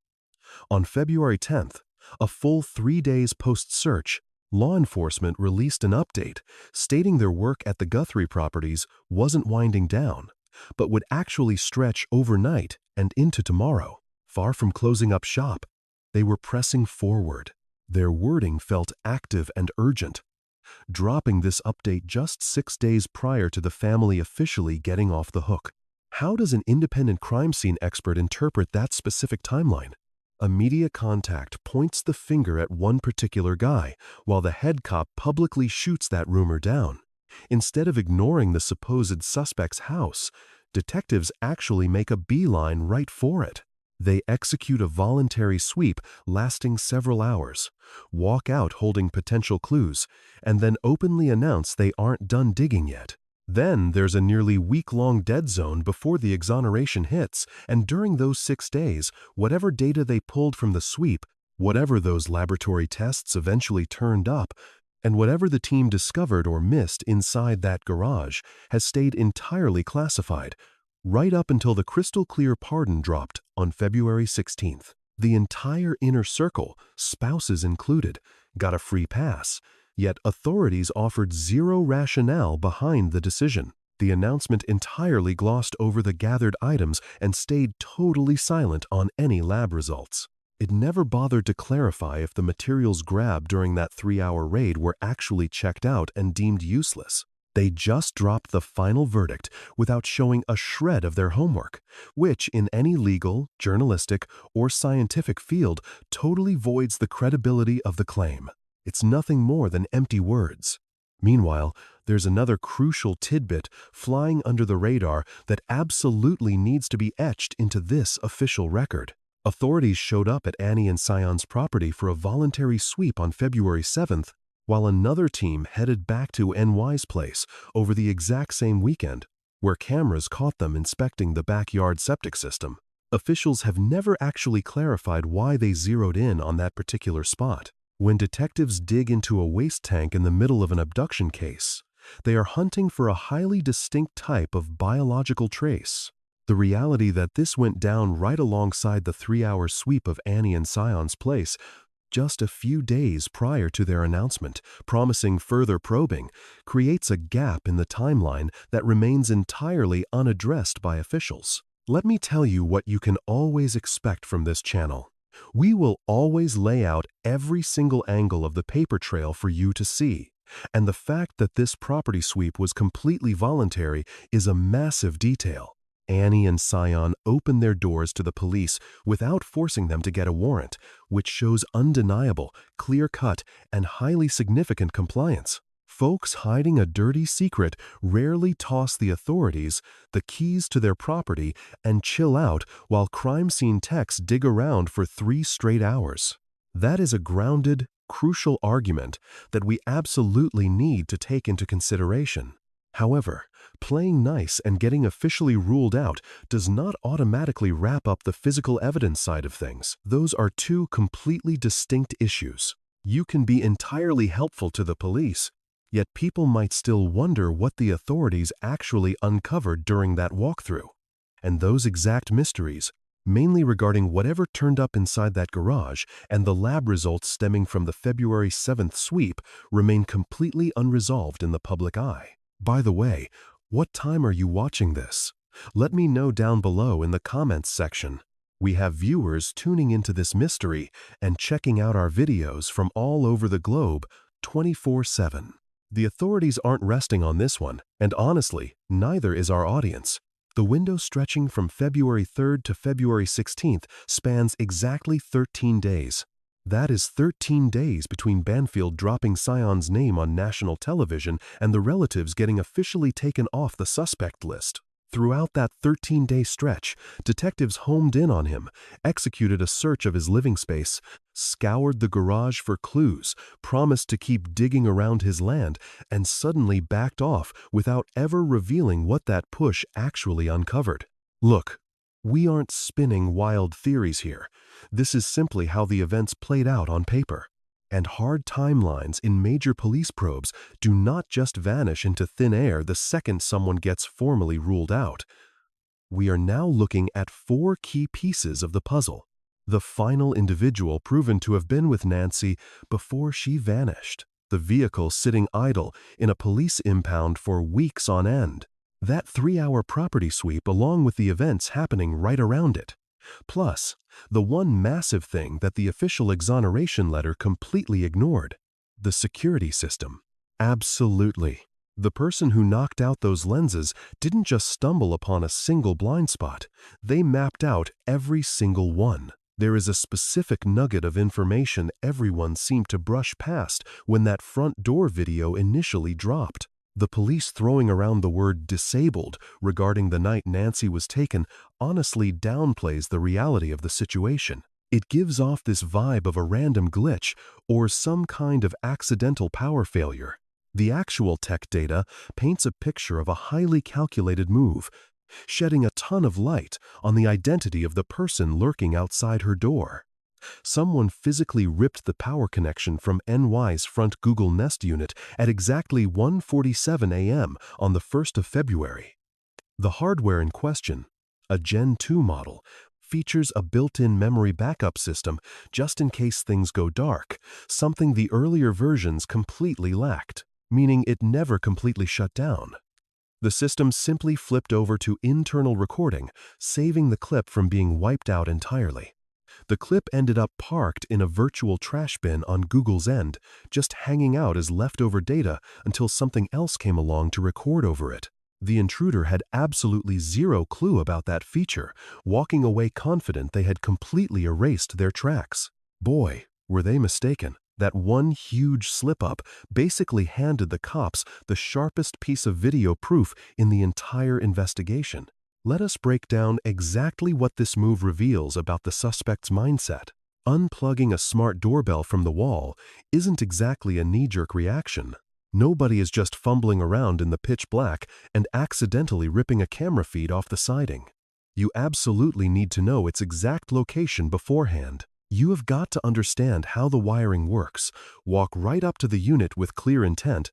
On February 10th, a full 3 days post-search, law enforcement released an update stating their work at the Guthrie properties wasn't winding down, but would actually stretch overnight and into tomorrow. Far from closing up shop, they were pressing forward. Their wording felt active and urgent, dropping this update just 6 days prior to the family officially getting off the hook. How does an independent crime scene expert interpret that specific timeline? A media contact points the finger at one particular guy, while the head cop publicly shoots that rumor down. Instead of ignoring the supposed suspect's house, detectives actually make a beeline right for it. They execute a voluntary sweep lasting several hours, walk out holding potential clues, and then openly announce they aren't done digging yet. Then there's a nearly week-long dead zone before the exoneration hits, and during those 6 days, whatever data they pulled from the sweep, whatever those laboratory tests eventually turned up, and whatever the team discovered or missed inside that garage has stayed entirely classified, right up until the crystal-clear pardon dropped on February 16th. The entire inner circle, spouses included, got a free pass. Yet authorities offered zero rationale behind the decision. The announcement entirely glossed over the gathered items and stayed totally silent on any lab results. It never bothered to clarify if the materials grabbed during that 3-hour raid were actually checked out and deemed useless. They just dropped the final verdict without showing a shred of their homework, which in any legal, journalistic, or scientific field totally voids the credibility of the claim. It's nothing more than empty words. Meanwhile, there's another crucial tidbit flying under the radar that absolutely needs to be etched into this official record. Authorities showed up at Annie and Sion's property for a voluntary sweep on February 7th, while another team headed back to NY's place over the exact same weekend, where cameras caught them inspecting the backyard septic system. Officials have never actually clarified why they zeroed in on that particular spot. When detectives dig into a waste tank in the middle of an abduction case, they are hunting for a highly distinct type of biological trace. The reality that this went down right alongside the 3-hour sweep of Annie and Sion's place just a few days prior to their announcement, promising further probing, creates a gap in the timeline that remains entirely unaddressed by officials. Let me tell you what you can always expect from this channel. We will always lay out every single angle of the paper trail for you to see, and the fact that this property sweep was completely voluntary is a massive detail. Annie and Sion opened their doors to the police without forcing them to get a warrant, which shows undeniable, clear-cut, and highly significant compliance. Folks hiding a dirty secret rarely toss the authorities the keys to their property and chill out while crime scene techs dig around for 3 straight hours. That is a grounded, crucial argument that we absolutely need to take into consideration. However, playing nice and getting officially ruled out does not automatically wrap up the physical evidence side of things. Those are two completely distinct issues. You can be entirely helpful to the police, yet people might still wonder what the authorities actually uncovered during that walkthrough. And those exact mysteries, mainly regarding whatever turned up inside that garage and the lab results stemming from the February 7th sweep, remain completely unresolved in the public eye. By the way, what time are you watching this? Let me know down below in the comments section. We have viewers tuning into this mystery and checking out our videos from all over the globe 24/7. The authorities aren't resting on this one, and honestly, neither is our audience. The window stretching from February 3rd to February 16th spans exactly 13 days. That is 13 days between Banfield dropping Sion's name on national television and the relatives getting officially taken off the suspect list. Throughout that 13-day stretch, detectives homed in on him, executed a search of his living space, scoured the garage for clues, promised to keep digging around his land, and suddenly backed off without ever revealing what that push actually uncovered. Look, we aren't spinning wild theories here. This is simply how the events played out on paper. And hard timelines in major police probes do not just vanish into thin air the second someone gets formally ruled out. We are now looking at 4 key pieces of the puzzle. The final individual proven to have been with Nancy before she vanished. The vehicle sitting idle in a police impound for weeks on end. That 3-hour property sweep along with the events happening right around it. Plus, the one massive thing that the official exoneration letter completely ignored, the security system. Absolutely. The person who knocked out those lenses didn't just stumble upon a single blind spot. They mapped out every single one. There is a specific nugget of information everyone seemed to brush past when that front door video initially dropped. The police throwing around the word disabled regarding the night Nancy was taken honestly downplays the reality of the situation. It gives off this vibe of a random glitch or some kind of accidental power failure. The actual tech data paints a picture of a highly calculated move, shedding a ton of light on the identity of the person lurking outside her door. Someone physically ripped the power connection from NY's front Google Nest unit at exactly 1:47 a.m. on the 1st of February. The hardware in question, a Gen 2 model, features a built-in memory backup system just in case things go dark, something the earlier versions completely lacked, meaning it never completely shut down. The system simply flipped over to internal recording, saving the clip from being wiped out entirely. The clip ended up parked in a virtual trash bin on Google's end, just hanging out as leftover data until something else came along to record over it. The intruder had absolutely zero clue about that feature, walking away confident they had completely erased their tracks. Boy, were they mistaken. That one huge slip-up basically handed the cops the sharpest piece of video proof in the entire investigation. Let us break down exactly what this move reveals about the suspect's mindset. Unplugging a smart doorbell from the wall isn't exactly a knee-jerk reaction. Nobody is just fumbling around in the pitch black and accidentally ripping a camera feed off the siding. You absolutely need to know its exact location beforehand. You have got to understand how the wiring works, walk right up to the unit with clear intent,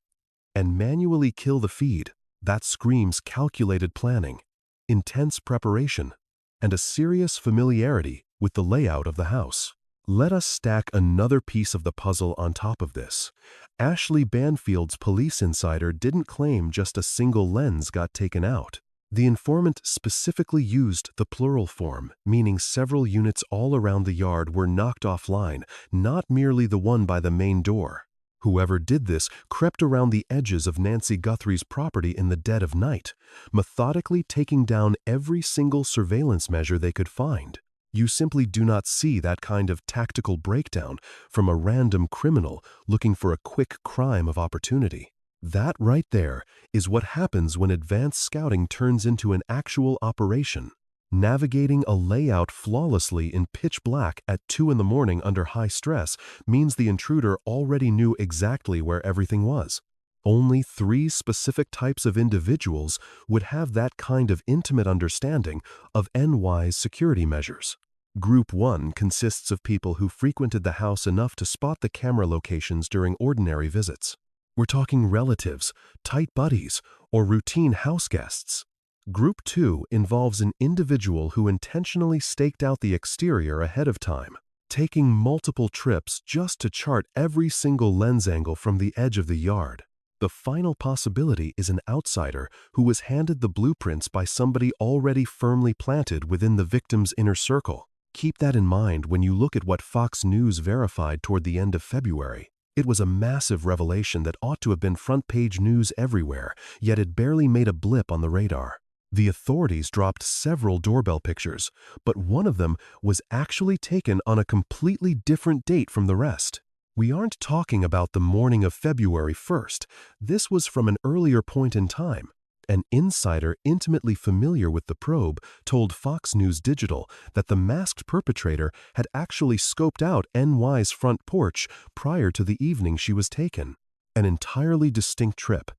and manually kill the feed. That screams calculated planning, intense preparation, and a serious familiarity with the layout of the house. Let us stack another piece of the puzzle on top of this. Ashley Banfield's police insider didn't claim just a single lens got taken out. The informant specifically used the plural form, meaning several units all around the yard were knocked offline, not merely the one by the main door. Whoever did this crept around the edges of Nancy Guthrie's property in the dead of night, methodically taking down every single surveillance measure they could find. You simply do not see that kind of tactical breakdown from a random criminal looking for a quick crime of opportunity. That right there is what happens when advanced scouting turns into an actual operation. Navigating a layout flawlessly in pitch black at 2 in the morning under high stress means the intruder already knew exactly where everything was. Only 3 specific types of individuals would have that kind of intimate understanding of NY's security measures. Group 1 consists of people who frequented the house enough to spot the camera locations during ordinary visits. We're talking relatives, tight buddies, or routine house guests. Group 2 involves an individual who intentionally staked out the exterior ahead of time, taking multiple trips just to chart every single lens angle from the edge of the yard. The final possibility is an outsider who was handed the blueprints by somebody already firmly planted within the victim's inner circle. Keep that in mind when you look at what Fox News verified toward the end of February. It was a massive revelation that ought to have been front-page news everywhere, yet it barely made a blip on the radar. The authorities dropped several doorbell pictures, but one of them was actually taken on a completely different date from the rest. We aren't talking about the morning of February 1st. This was from an earlier point in time. An insider intimately familiar with the probe told Fox News Digital that the masked perpetrator had actually scoped out NY's front porch prior to the evening she was taken. An entirely distinct trip,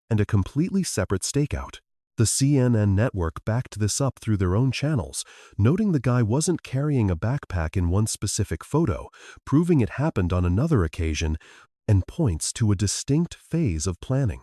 and a completely separate stakeout. The CNN network backed this up through their own channels, noting the guy wasn't carrying a backpack in one specific photo, proving it happened on another occasion, and points to a distinct phase of planning.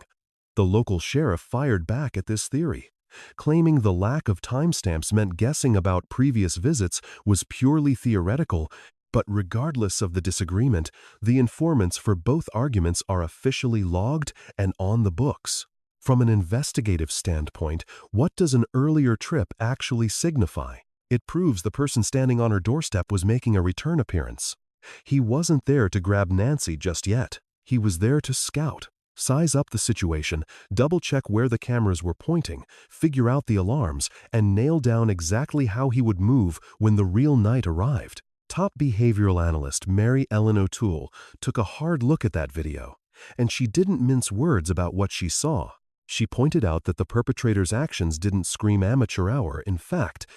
The local sheriff fired back at this theory, claiming the lack of timestamps meant guessing about previous visits was purely theoretical, but regardless of the disagreement, the informants for both arguments are officially logged and on the books. From an investigative standpoint, what does an earlier trip actually signify? It proves the person standing on her doorstep was making a return appearance. He wasn't there to grab Nancy just yet. He was there to scout. Size up the situation, double-check where the cameras were pointing, figure out the alarms, and nail down exactly how he would move when the real night arrived. Top behavioral analyst Mary Ellen O'Toole took a hard look at that video, and she didn't mince words about what she saw. She pointed out that the perpetrator's actions didn't scream amateur hour. In fact,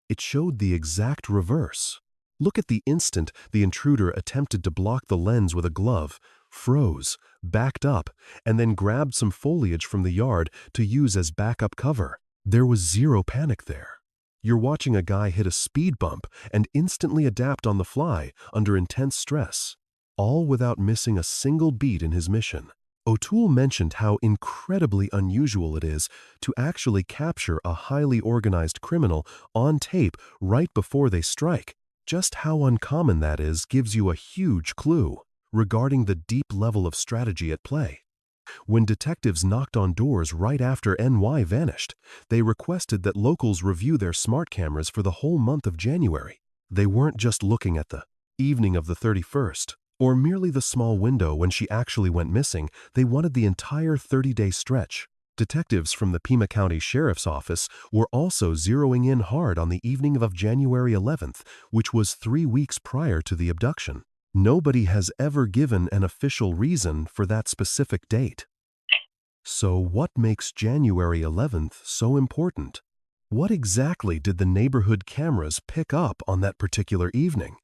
it showed the exact reverse. Look at the instant the intruder attempted to block the lens with a glove, froze, backed up, and then grabbed some foliage from the yard to use as backup cover. There was zero panic there. You're watching a guy hit a speed bump and instantly adapt on the fly under intense stress, all without missing a single beat in his mission. O'Toole mentioned how incredibly unusual it is to actually capture a highly organized criminal on tape right before they strike. Just how uncommon that is gives you a huge clue regarding the deep level of strategy at play. When detectives knocked on doors right after NY vanished, they requested that locals review their smart cameras for the whole month of January. They weren't just looking at the evening of the 31st, or merely the small window when she actually went missing. They wanted the entire 30-day stretch. Detectives from the Pima County Sheriff's Office were also zeroing in hard on the evening of January 11th, which was 3 weeks prior to the abduction. Nobody has ever given an official reason for that specific date. So what makes January 11th so important? What exactly did the neighborhood cameras pick up on that particular evening?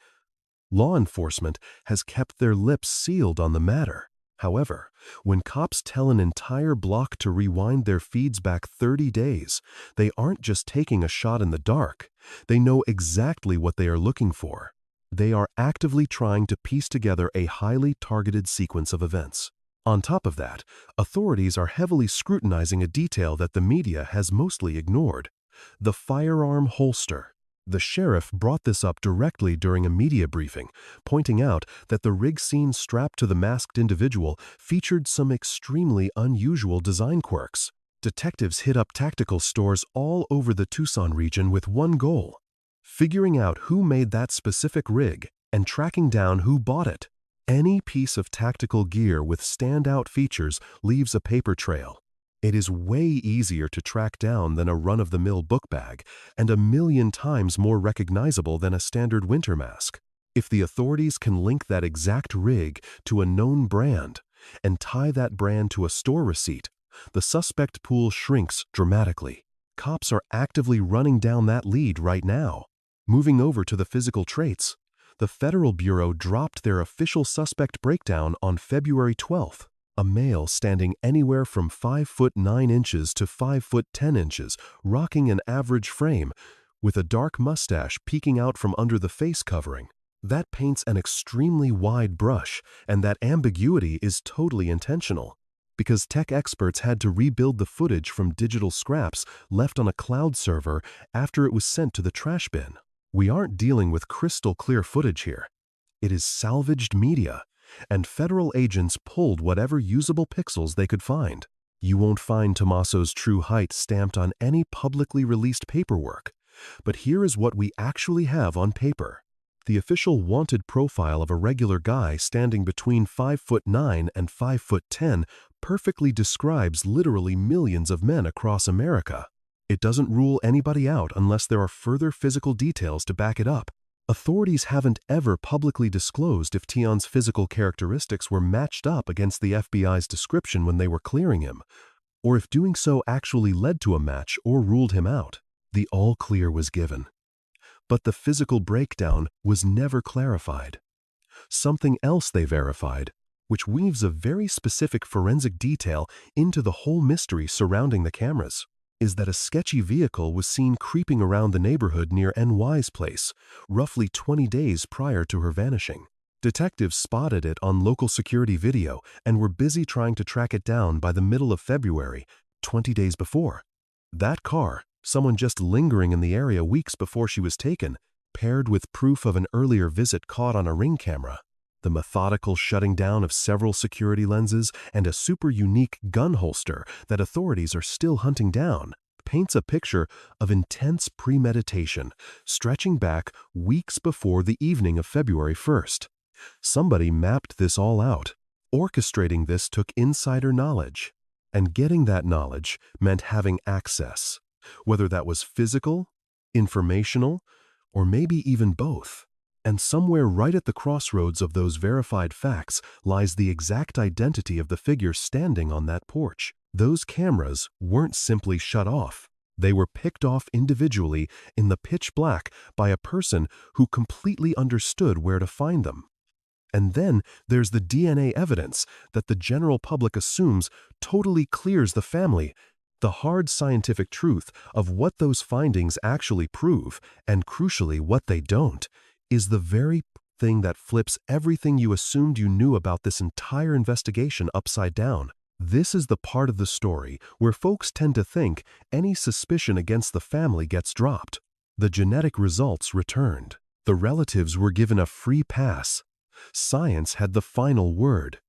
Law enforcement has kept their lips sealed on the matter. However, when cops tell an entire block to rewind their feeds back 30 days, they aren't just taking a shot in the dark. They know exactly what they are looking for. They are actively trying to piece together a highly targeted sequence of events. On top of that, authorities are heavily scrutinizing a detail that the media has mostly ignored: the firearm holster. The sheriff brought this up directly during a media briefing, pointing out that the rig scene strapped to the masked individual featured some extremely unusual design quirks. Detectives hit up tactical stores all over the Tucson region with one goal: figuring out who made that specific rig and tracking down who bought it. Any piece of tactical gear with standout features leaves a paper trail. It is way easier to track down than a run-of-the-mill book bag, and 1,000,000 times more recognizable than a standard winter mask. If the authorities can link that exact rig to a known brand and tie that brand to a store receipt, the suspect pool shrinks dramatically. Cops are actively running down that lead right now. Moving over to the physical traits, the Federal Bureau dropped their official suspect breakdown on February 12th. A male standing anywhere from 5 foot 9 inches to 5 foot 10 inches, rocking an average frame, with a dark mustache peeking out from under the face covering. That paints an extremely wide brush, and that ambiguity is totally intentional, because tech experts had to rebuild the footage from digital scraps left on a cloud server after it was sent to the trash bin. We aren't dealing with crystal clear footage here. It is salvaged media, and federal agents pulled whatever usable pixels they could find. You won't find Tommaso's true height stamped on any publicly released paperwork, but here is what we actually have on paper. The official wanted profile of a regular guy standing between 5 foot 9 and 5 foot 10 perfectly describes literally millions of men across America. It doesn't rule anybody out unless there are further physical details to back it up. Authorities haven't ever publicly disclosed if Tion's physical characteristics were matched up against the FBI's description when they were clearing him, or if doing so actually led to a match or ruled him out. The all clear was given. But the physical breakdown was never clarified. Something else they verified, which weaves a very specific forensic detail into the whole mystery surrounding the cameras, is that a sketchy vehicle was seen creeping around the neighborhood near NY's place, roughly 20 days prior to her vanishing. Detectives spotted it on local security video and were busy trying to track it down by the middle of February, 20 days before. That car, someone just lingering in the area weeks before she was taken, paired with proof of an earlier visit caught on a Ring camera, the methodical shutting down of several security lenses, and a super unique gun holster that authorities are still hunting down, paints a picture of intense premeditation, stretching back weeks before the evening of February 1st. Somebody mapped this all out. Orchestrating this took insider knowledge, and getting that knowledge meant having access, whether that was physical, informational, or maybe even both. And somewhere right at the crossroads of those verified facts lies the exact identity of the figure standing on that porch. Those cameras weren't simply shut off. They were picked off individually in the pitch black by a person who completely understood where to find them. And then there's the DNA evidence that the general public assumes totally clears the family. The hard scientific truth of what those findings actually prove, and crucially what they don't, is the very thing that flips everything you assumed you knew about this entire investigation upside down. This is the part of the story where folks tend to think any suspicion against the family gets dropped. The genetic results returned. The relatives were given a free pass. Science had the final word.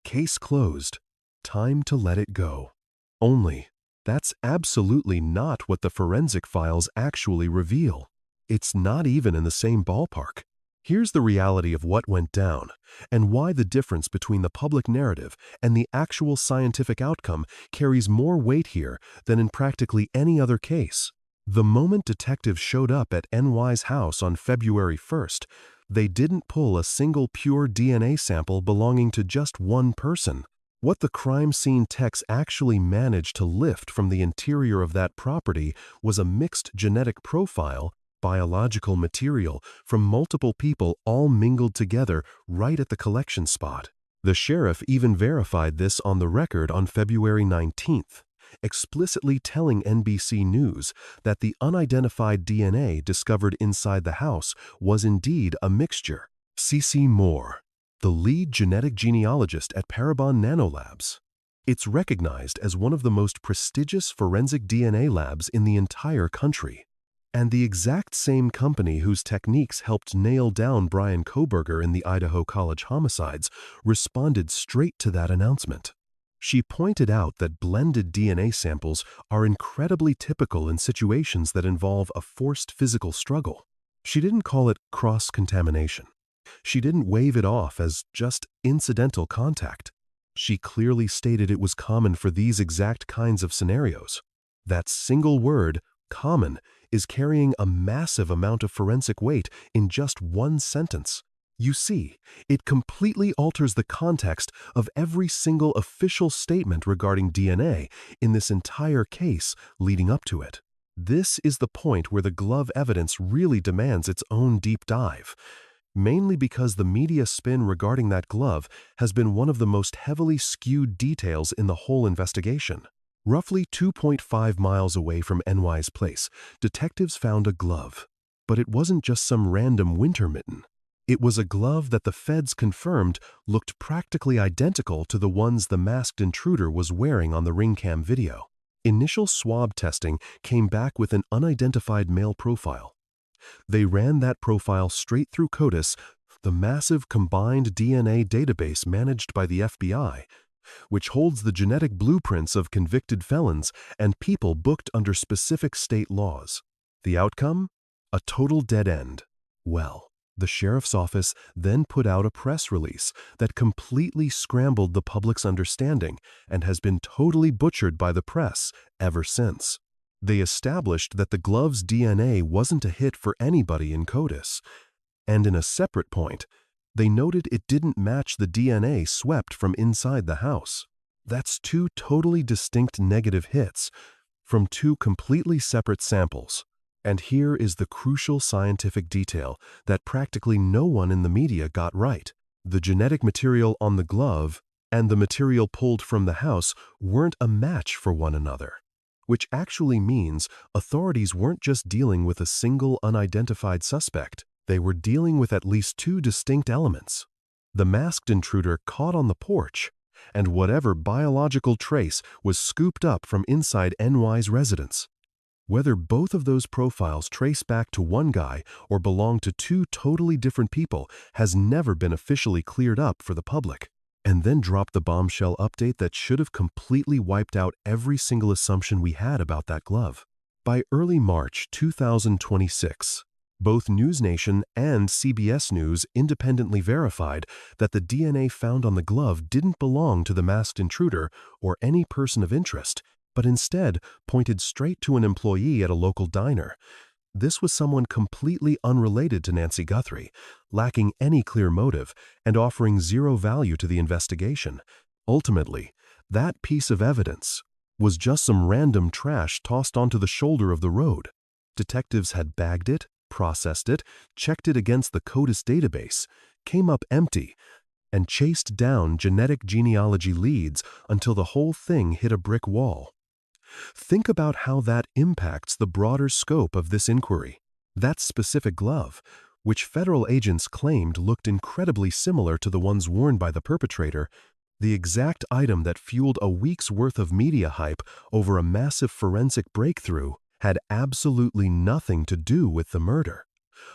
Case closed. Time to let it go. Only, that's absolutely not what the forensic files actually reveal. It's not even in the same ballpark. Here's the reality of what went down, and why the difference between the public narrative and the actual scientific outcome carries more weight here than in practically any other case. The moment detectives showed up at NY's house on February 1st, they didn't pull a single pure DNA sample belonging to just one person. What the crime scene techs actually managed to lift from the interior of that property was a mixed genetic profile, biological material from multiple people all mingled together right at the collection spot. The sheriff even verified this on the record on February 19th, explicitly telling NBC News that the unidentified DNA discovered inside the house was indeed a mixture. C.C. Moore, the lead genetic genealogist at Parabon Nanolabs. It's recognized as one of the most prestigious forensic DNA labs in the entire country. And the exact same company whose techniques helped nail down Brian Kohberger in the Idaho College homicides responded straight to that announcement. She pointed out that blended DNA samples are incredibly typical in situations that involve a forced physical struggle. She didn't call it cross-contamination. She didn't wave it off as just incidental contact. She clearly stated it was common for these exact kinds of scenarios. That single word, common, is carrying a massive amount of forensic weight in just one sentence. You see, it completely alters the context of every single official statement regarding DNA in this entire case leading up to it. This is the point where the glove evidence really demands its own deep dive, mainly because the media spin regarding that glove has been one of the most heavily skewed details in the whole investigation. Roughly 2.5 miles away from NY's place, detectives found a glove. But it wasn't just some random winter mitten. It was a glove that the feds confirmed looked practically identical to the ones the masked intruder was wearing on the ring cam video. Initial swab testing came back with an unidentified male profile. They ran that profile straight through CODIS, the massive combined DNA database managed by the FBI, which holds the genetic blueprints of convicted felons and people booked under specific state laws. The outcome? A total dead end. Well, the sheriff's office then put out a press release that completely scrambled the public's understanding and has been totally butchered by the press ever since. They established that the glove's DNA wasn't a hit for anybody in CODIS, and in a separate point, they noted it didn't match the DNA swept from inside the house. That's two totally distinct negative hits from two completely separate samples. And here is the crucial scientific detail that practically no one in the media got right. The genetic material on the glove and the material pulled from the house weren't a match for one another, which actually means authorities weren't just dealing with a single unidentified suspect. They were dealing with at least two distinct elements. The masked intruder caught on the porch, and whatever biological trace was scooped up from inside NY's residence. Whether both of those profiles trace back to one guy or belong to two totally different people has never been officially cleared up for the public. And then dropped the bombshell update that should have completely wiped out every single assumption we had about that glove. By early March 2026, both NewsNation and CBS News independently verified that the DNA found on the glove didn't belong to the masked intruder or any person of interest, but instead pointed straight to an employee at a local diner. This was someone completely unrelated to Nancy Guthrie, lacking any clear motive and offering zero value to the investigation. Ultimately, that piece of evidence was just some random trash tossed onto the shoulder of the road. Detectives had bagged it, processed it, checked it against the CODIS database, came up empty, and chased down genetic genealogy leads until the whole thing hit a brick wall. Think about how that impacts the broader scope of this inquiry. That specific glove, which federal agents claimed looked incredibly similar to the ones worn by the perpetrator, the exact item that fueled a week's worth of media hype over a massive forensic breakthrough, had absolutely nothing to do with the murder.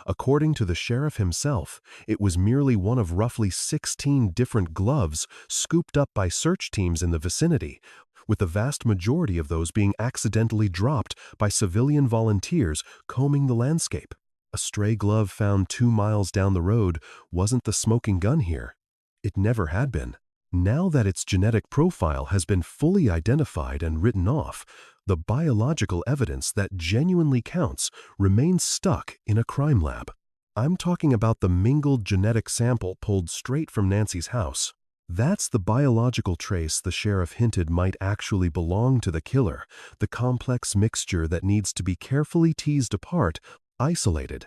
According to the sheriff himself, it was merely one of roughly 16 different gloves scooped up by search teams in the vicinity, with the vast majority of those being accidentally dropped by civilian volunteers combing the landscape. A A stray glove found 2 miles down the road wasn't the smoking gun here. It never had been. Now that its genetic profile has been fully identified and written off, the biological evidence that genuinely counts remains stuck in a crime lab. I'm talking about the mingled genetic sample pulled straight from Nancy's house. That's the biological trace the sheriff hinted might actually belong to the killer, the complex mixture that needs to be carefully teased apart, isolated,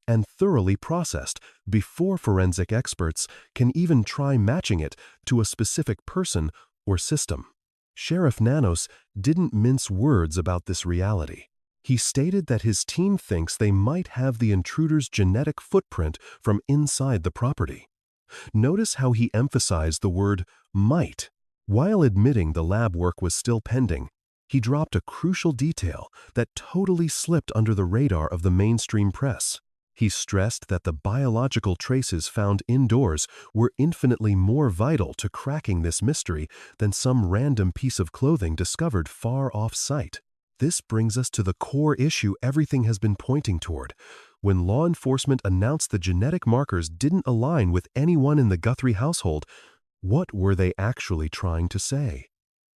and thoroughly processed before forensic experts can even try matching it to a specific person or system. Sheriff Nanos didn't mince words about this reality. He stated that his team thinks they might have the intruder's genetic footprint from inside the property. Notice how he emphasized the word might. While admitting the lab work was still pending, he dropped a crucial detail that totally slipped under the radar of the mainstream press. He stressed that the biological traces found indoors were infinitely more vital to cracking this mystery than some random piece of clothing discovered far off-site. This brings us to the core issue everything has been pointing toward. When law enforcement announced the genetic markers didn't align with anyone in the Guthrie household, what were they actually trying to say?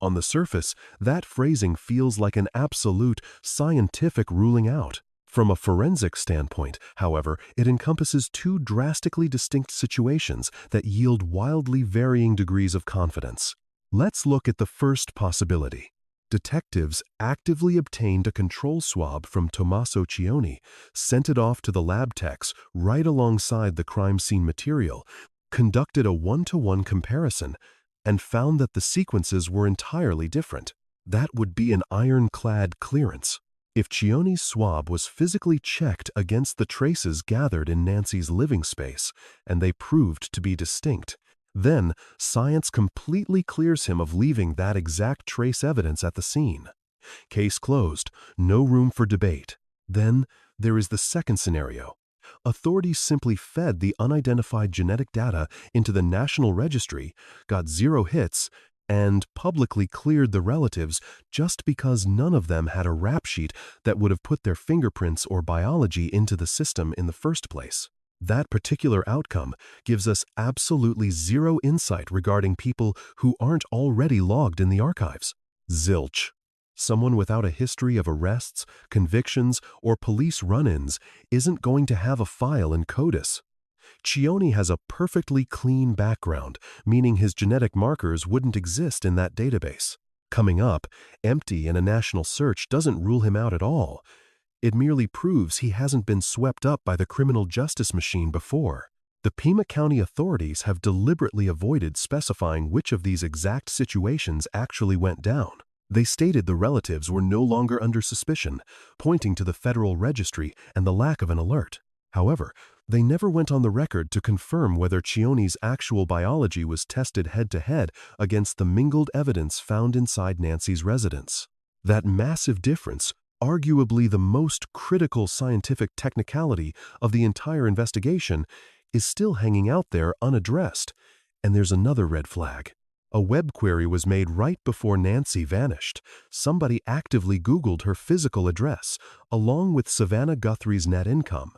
On the surface, that phrasing feels like an absolute, scientific ruling out. From a forensic standpoint, however, it encompasses two drastically distinct situations that yield wildly varying degrees of confidence. Let's look at the first possibility. Detectives actively obtained a control swab from Tommaso Cioni, sent it off to the lab techs right alongside the crime scene material, conducted a one-to-one comparison, and found that the sequences were entirely different. That would be an ironclad clearance. If Cioni's swab was physically checked against the traces gathered in Nancy's living space, and they proved to be distinct, then science completely clears him of leaving that exact trace evidence at the scene. Case closed, no room for debate. Then there is the second scenario. Authorities simply fed the unidentified genetic data into the National Registry, got 0 hits, and publicly cleared the relatives just because none of them had a rap sheet that would have put their fingerprints or biology into the system in the first place. That particular outcome gives us absolutely 0 insight regarding people who aren't already logged in the archives. Zilch. Someone without a history of arrests, convictions, or police run-ins isn't going to have a file in CODIS. Cioni has a perfectly clean background, meaning his genetic markers wouldn't exist in that database. Coming up, empty in a national search doesn't rule him out at all. It merely proves he hasn't been swept up by the criminal justice machine before. The Pima County authorities have deliberately avoided specifying which of these exact situations actually went down. They stated the relatives were no longer under suspicion, pointing to the federal registry and the lack of an alert. However, they never went on the record to confirm whether Cioni's actual biology was tested head-to-head against the mingled evidence found inside Nancy's residence. That massive difference, arguably the most critical scientific technicality of the entire investigation, is still hanging out there unaddressed. And there's another red flag. A web query was made right before Nancy vanished. Somebody actively Googled her physical address, along with Savannah Guthrie's net income.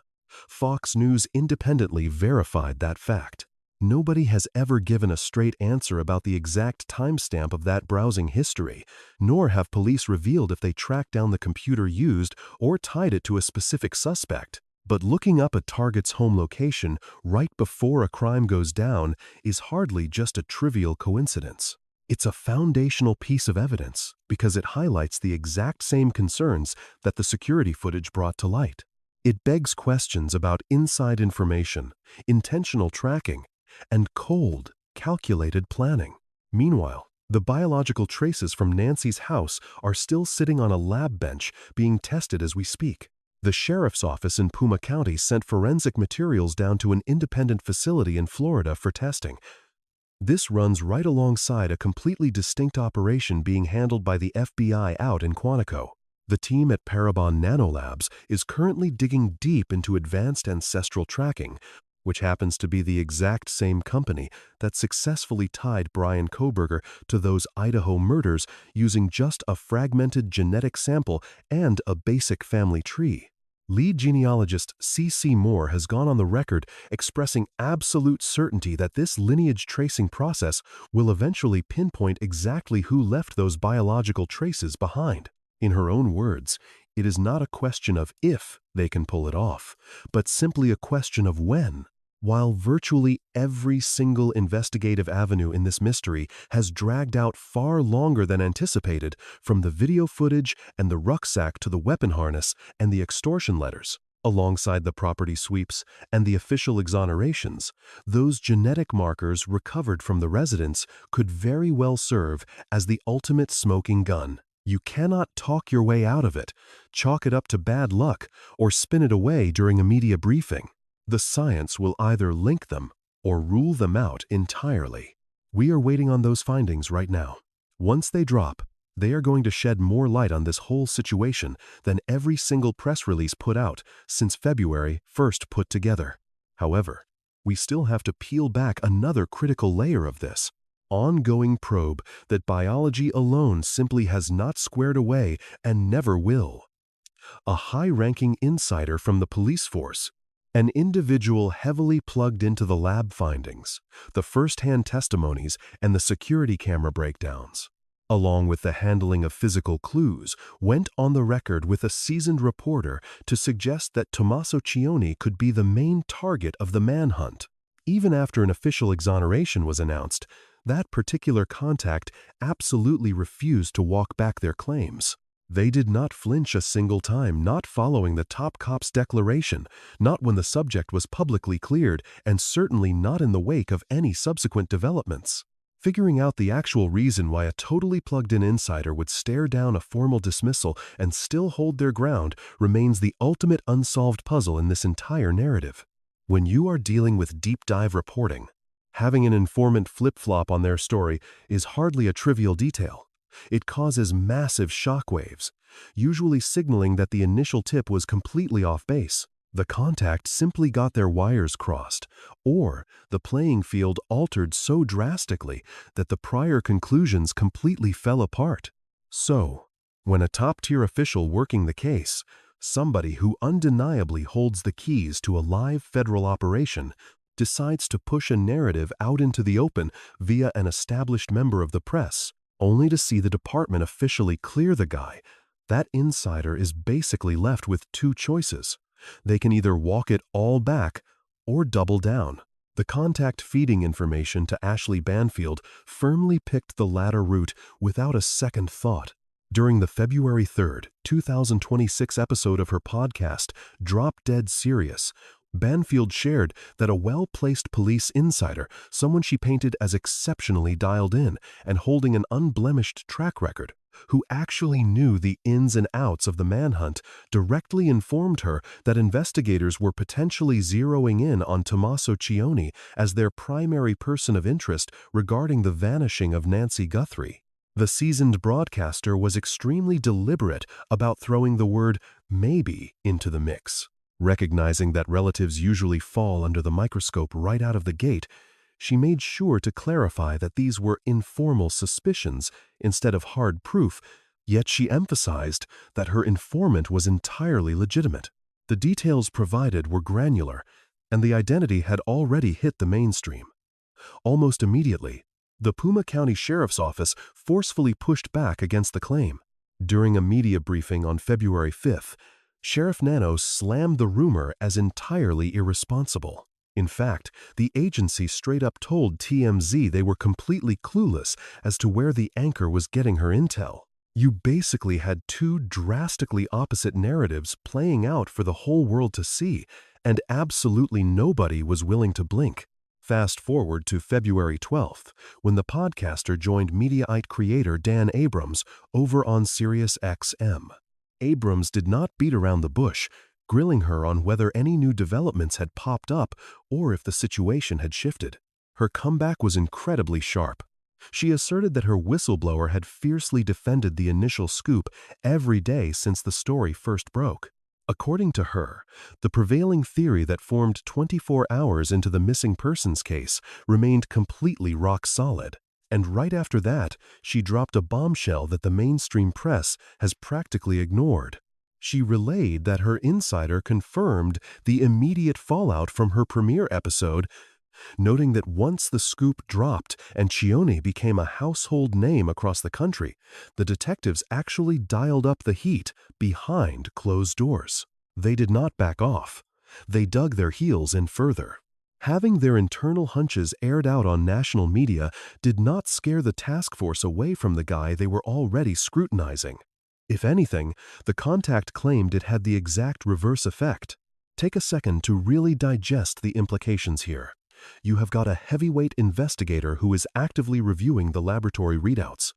Fox News independently verified that fact. Nobody has ever given a straight answer about the exact timestamp of that browsing history, nor have police revealed if they tracked down the computer used or tied it to a specific suspect. But looking up a target's home location right before a crime goes down is hardly just a trivial coincidence. It's a foundational piece of evidence because it highlights the exact same concerns that the security footage brought to light. It begs questions about inside information, intentional tracking, and cold, calculated planning. Meanwhile, the biological traces from Nancy's house are still sitting on a lab bench being tested as we speak. The sheriff's office in Pima County sent forensic materials down to an independent facility in Florida for testing. This runs right alongside a completely distinct operation being handled by the FBI out in Quantico. The team at Parabon Nanolabs is currently digging deep into advanced ancestral tracking, which happens to be the exact same company that successfully tied Brian Kohberger to those Idaho murders using just a fragmented genetic sample and a basic family tree. Lead genealogist C.C. Moore has gone on the record expressing absolute certainty that this lineage tracing process will eventually pinpoint exactly who left those biological traces behind. In her own words, it is not a question of if they can pull it off, but simply a question of when. While virtually every single investigative avenue in this mystery has dragged out far longer than anticipated, from the video footage and the rucksack to the weapon harness and the extortion letters, alongside the property sweeps and the official exonerations, those genetic markers recovered from the residence could very well serve as the ultimate smoking gun. You cannot talk your way out of it, chalk it up to bad luck, or spin it away during a media briefing. The science will either link them or rule them out entirely. We are waiting on those findings right now. Once they drop, they are going to shed more light on this whole situation than every single press release put out since February 1st put together. However, we still have to peel back another critical layer of this ongoing probe that biology alone simply has not squared away and never will. A high-ranking insider from the police force, an individual heavily plugged into the lab findings, the first-hand testimonies, and the security camera breakdowns, along with the handling of physical clues, went on the record with a seasoned reporter to suggest that Tommaso Cioni could be the main target of the manhunt. Even after an official exoneration was announced, that particular contact absolutely refused to walk back their claims. They did not flinch a single time, not following the top cop's declaration, not when the subject was publicly cleared, and certainly not in the wake of any subsequent developments. Figuring out the actual reason why a totally plugged-in insider would stare down a formal dismissal and still hold their ground remains the ultimate unsolved puzzle in this entire narrative. When you are dealing with deep-dive reporting, having an informant flip-flop on their story is hardly a trivial detail. It causes massive shockwaves, usually signaling that the initial tip was completely off base. The contact simply got their wires crossed, or the playing field altered so drastically that the prior conclusions completely fell apart. So, when a top-tier official working the case, somebody who undeniably holds the keys to a live federal operation, decides to push a narrative out into the open via an established member of the press, only to see the department officially clear the guy, that insider is basically left with two choices. They can either walk it all back or double down. The contact feeding information to Ashley Banfield firmly picked the latter route without a second thought. During the February 3rd, 2026 episode of her podcast, Drop Dead Serious, Banfield shared that a well-placed police insider, someone she painted as exceptionally dialed in and holding an unblemished track record, who actually knew the ins and outs of the manhunt, directly informed her that investigators were potentially zeroing in on Tommaso Cioni as their primary person of interest regarding the vanishing of Nancy Guthrie. The seasoned broadcaster was extremely deliberate about throwing the word maybe into the mix. Recognizing that relatives usually fall under the microscope right out of the gate, she made sure to clarify that these were informal suspicions instead of hard proof, yet she emphasized that her informant was entirely legitimate. The details provided were granular, and the identity had already hit the mainstream. Almost immediately, the Puma County Sheriff's Office forcefully pushed back against the claim. During a media briefing on February 5th, Sheriff Nano slammed the rumor as entirely irresponsible. In fact, the agency straight up told TMZ they were completely clueless as to where the anchor was getting her intel. You basically had two drastically opposite narratives playing out for the whole world to see, and absolutely nobody was willing to blink. Fast forward to February 12th, when the podcaster joined Mediaite creator Dan Abrams over on SiriusXM. Abrams did not beat around the bush, grilling her on whether any new developments had popped up or if the situation had shifted. Her comeback was incredibly sharp. She asserted that her whistleblower had fiercely defended the initial scoop every day since the story first broke. According to her, the prevailing theory that formed 24 hours into the missing persons case remained completely rock solid. And right after that, she dropped a bombshell that the mainstream press has practically ignored. She relayed that her insider confirmed the immediate fallout from her premiere episode, noting that once the scoop dropped and Chione became a household name across the country, the detectives actually dialed up the heat behind closed doors. They did not back off. They dug their heels in further. Having their internal hunches aired out on national media did not scare the task force away from the guy they were already scrutinizing. If anything, the contact claimed it had the exact reverse effect. Take a second to really digest the implications here. You have got a heavyweight investigator who is actively reviewing the laboratory readouts.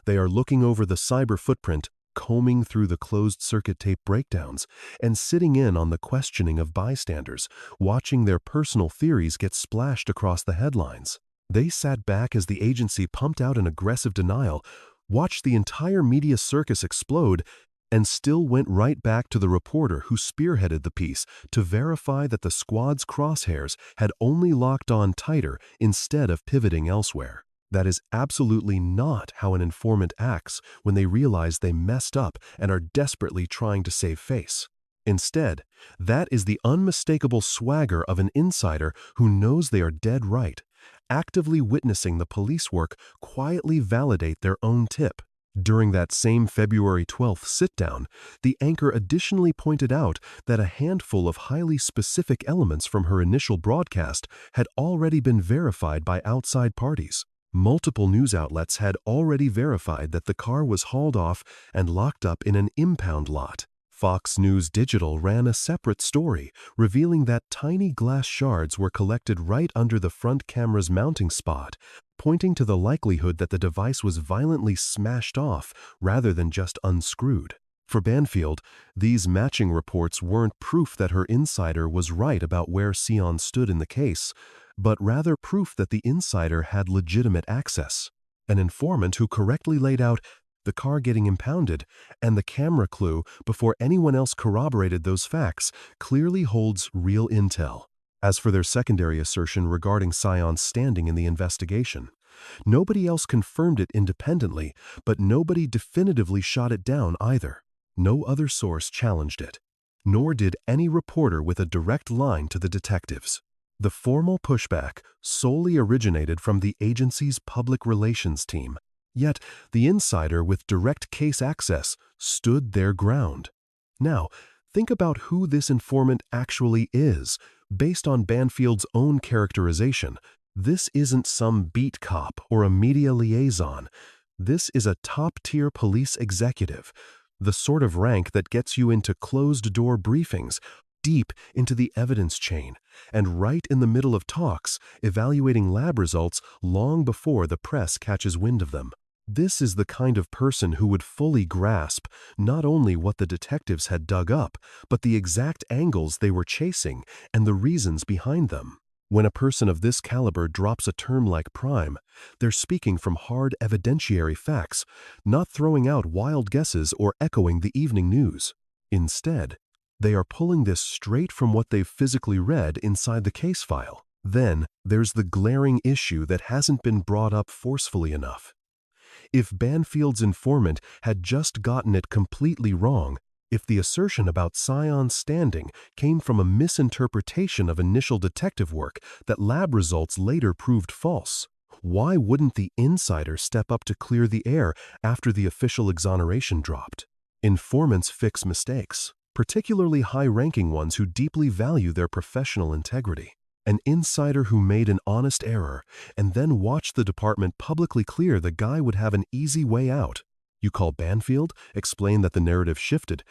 They are looking over the cyber footprint, combing through the closed-circuit tape breakdowns, and sitting in on the questioning of bystanders, watching their personal theories get splashed across the headlines. They sat back as the agency pumped out an aggressive denial, watched the entire media circus explode, and still went right back to the reporter who spearheaded the piece to verify that the squad's crosshairs had only locked on tighter instead of pivoting elsewhere. That is absolutely not how an informant acts when they realize they messed up and are desperately trying to save face. Instead, that is the unmistakable swagger of an insider who knows they are dead right, actively witnessing the police work quietly validate their own tip. During that same February 12th sit-down, the anchor additionally pointed out that a handful of highly specific elements from her initial broadcast had already been verified by outside parties. Multiple news outlets had already verified that the car was hauled off and locked up in an impound lot. Fox News Digital ran a separate story, revealing that tiny glass shards were collected right under the front camera's mounting spot, pointing to the likelihood that the device was violently smashed off rather than just unscrewed. For Banfield, these matching reports weren't proof that her insider was right about where Sion stood in the case, but rather proof that the insider had legitimate access. An informant who correctly laid out the car getting impounded and the camera clue before anyone else corroborated those facts clearly holds real intel. As for their secondary assertion regarding Sion's standing in the investigation, nobody else confirmed it independently, but nobody definitively shot it down either. No other source challenged it, nor did any reporter with a direct line to the detectives. The formal pushback solely originated from the agency's public relations team, yet the insider with direct case access stood their ground. Now, think about who this informant actually is. Based on Banfield's own characterization, this isn't some beat cop or a media liaison. This is a top-tier police executive, the sort of rank that gets you into closed-door briefings, deep into the evidence chain, and right in the middle of talks, evaluating lab results long before the press catches wind of them. This is the kind of person who would fully grasp not only what the detectives had dug up, but the exact angles they were chasing and the reasons behind them. When a person of this caliber drops a term like prime, they're speaking from hard evidentiary facts, not throwing out wild guesses or echoing the evening news. Instead, they are pulling this straight from what they've physically read inside the case file. Then, there's the glaring issue that hasn't been brought up forcefully enough. If Banfield's informant had just gotten it completely wrong, if the assertion about Sion's standing came from a misinterpretation of initial detective work that lab results later proved false, why wouldn't the insider step up to clear the air after the official exoneration dropped? Informants fix mistakes, particularly high-ranking ones who deeply value their professional integrity. An insider who made an honest error and then watched the department publicly clear the guy would have an easy way out. You call Banfield, explain that the narrative shifted,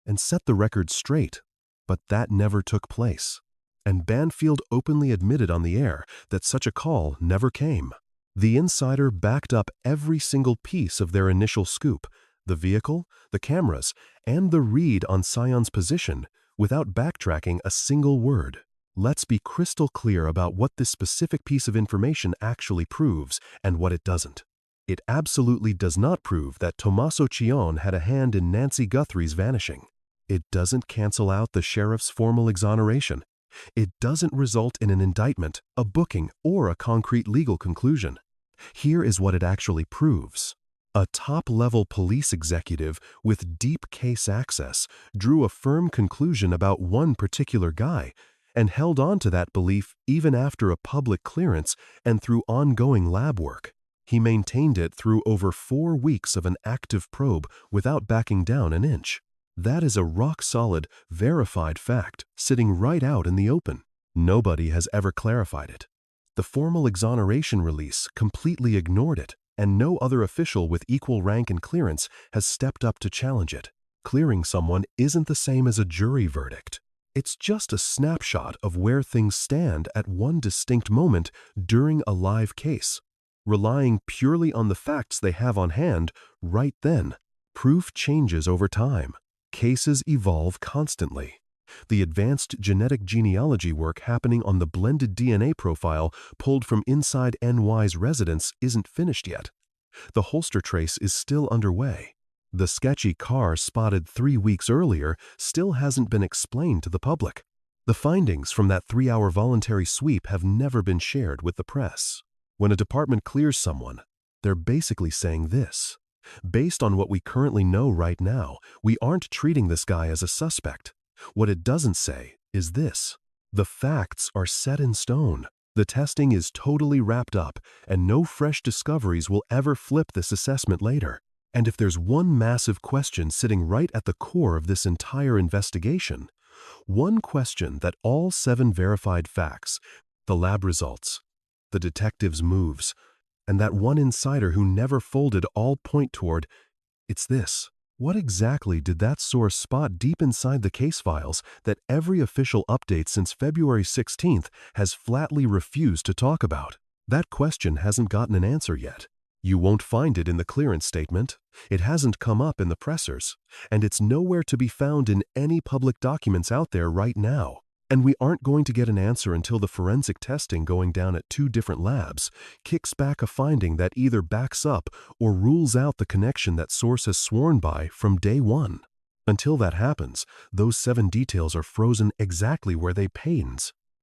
and set the record straight. But that never took place. And Banfield openly admitted on the air that such a call never came. The insider backed up every single piece of their initial scoop, the vehicle, the cameras, and the read on Sion's position, without backtracking a single word. Let's be crystal clear about what this specific piece of information actually proves and what it doesn't. It absolutely does not prove that Tommaso Cion had a hand in Nancy Guthrie's vanishing. It doesn't cancel out the sheriff's formal exoneration. It doesn't result in an indictment, a booking, or a concrete legal conclusion. Here is what it actually proves. A top-level police executive with deep case access drew a firm conclusion about one particular guy and held on to that belief even after a public clearance and through ongoing lab work. He maintained it through over 4 weeks of an active probe without backing down an inch. That is a rock-solid, verified fact sitting right out in the open. Nobody has ever clarified it. The formal exoneration release completely ignored it, and no other official with equal rank and clearance has stepped up to challenge it. Clearing someone isn't the same as a jury verdict. It's just a snapshot of where things stand at one distinct moment during a live case, relying purely on the facts they have on hand right then. Proof changes over time. Cases evolve constantly. The advanced genetic genealogy work happening on the blended DNA profile pulled from inside NY's residence isn't finished yet. The holster trace is still underway. The sketchy car spotted 3 weeks earlier still hasn't been explained to the public. The findings from that 3-hour voluntary sweep have never been shared with the press. When a department clears someone, they're basically saying this: based on what we currently know right now, we aren't treating this guy as a suspect. What it doesn't say is this: the facts are set in stone. The testing is totally wrapped up, and no fresh discoveries will ever flip this assessment later. And if there's one massive question sitting right at the core of this entire investigation, one question that all 7 verified facts, the lab results, the detectives' moves, and that one insider who never folded all point toward, it's this: what exactly did that source spot deep inside the case files that every official update since February 16th has flatly refused to talk about? That question hasn't gotten an answer yet. You won't find it in the clearance statement, it hasn't come up in the pressers, and it's nowhere to be found in any public documents out there right now. And we aren't going to get an answer until the forensic testing going down at 2 different labs kicks back a finding that either backs up or rules out the connection that source has sworn by from day one. Until that happens, those 7 details are frozen exactly where they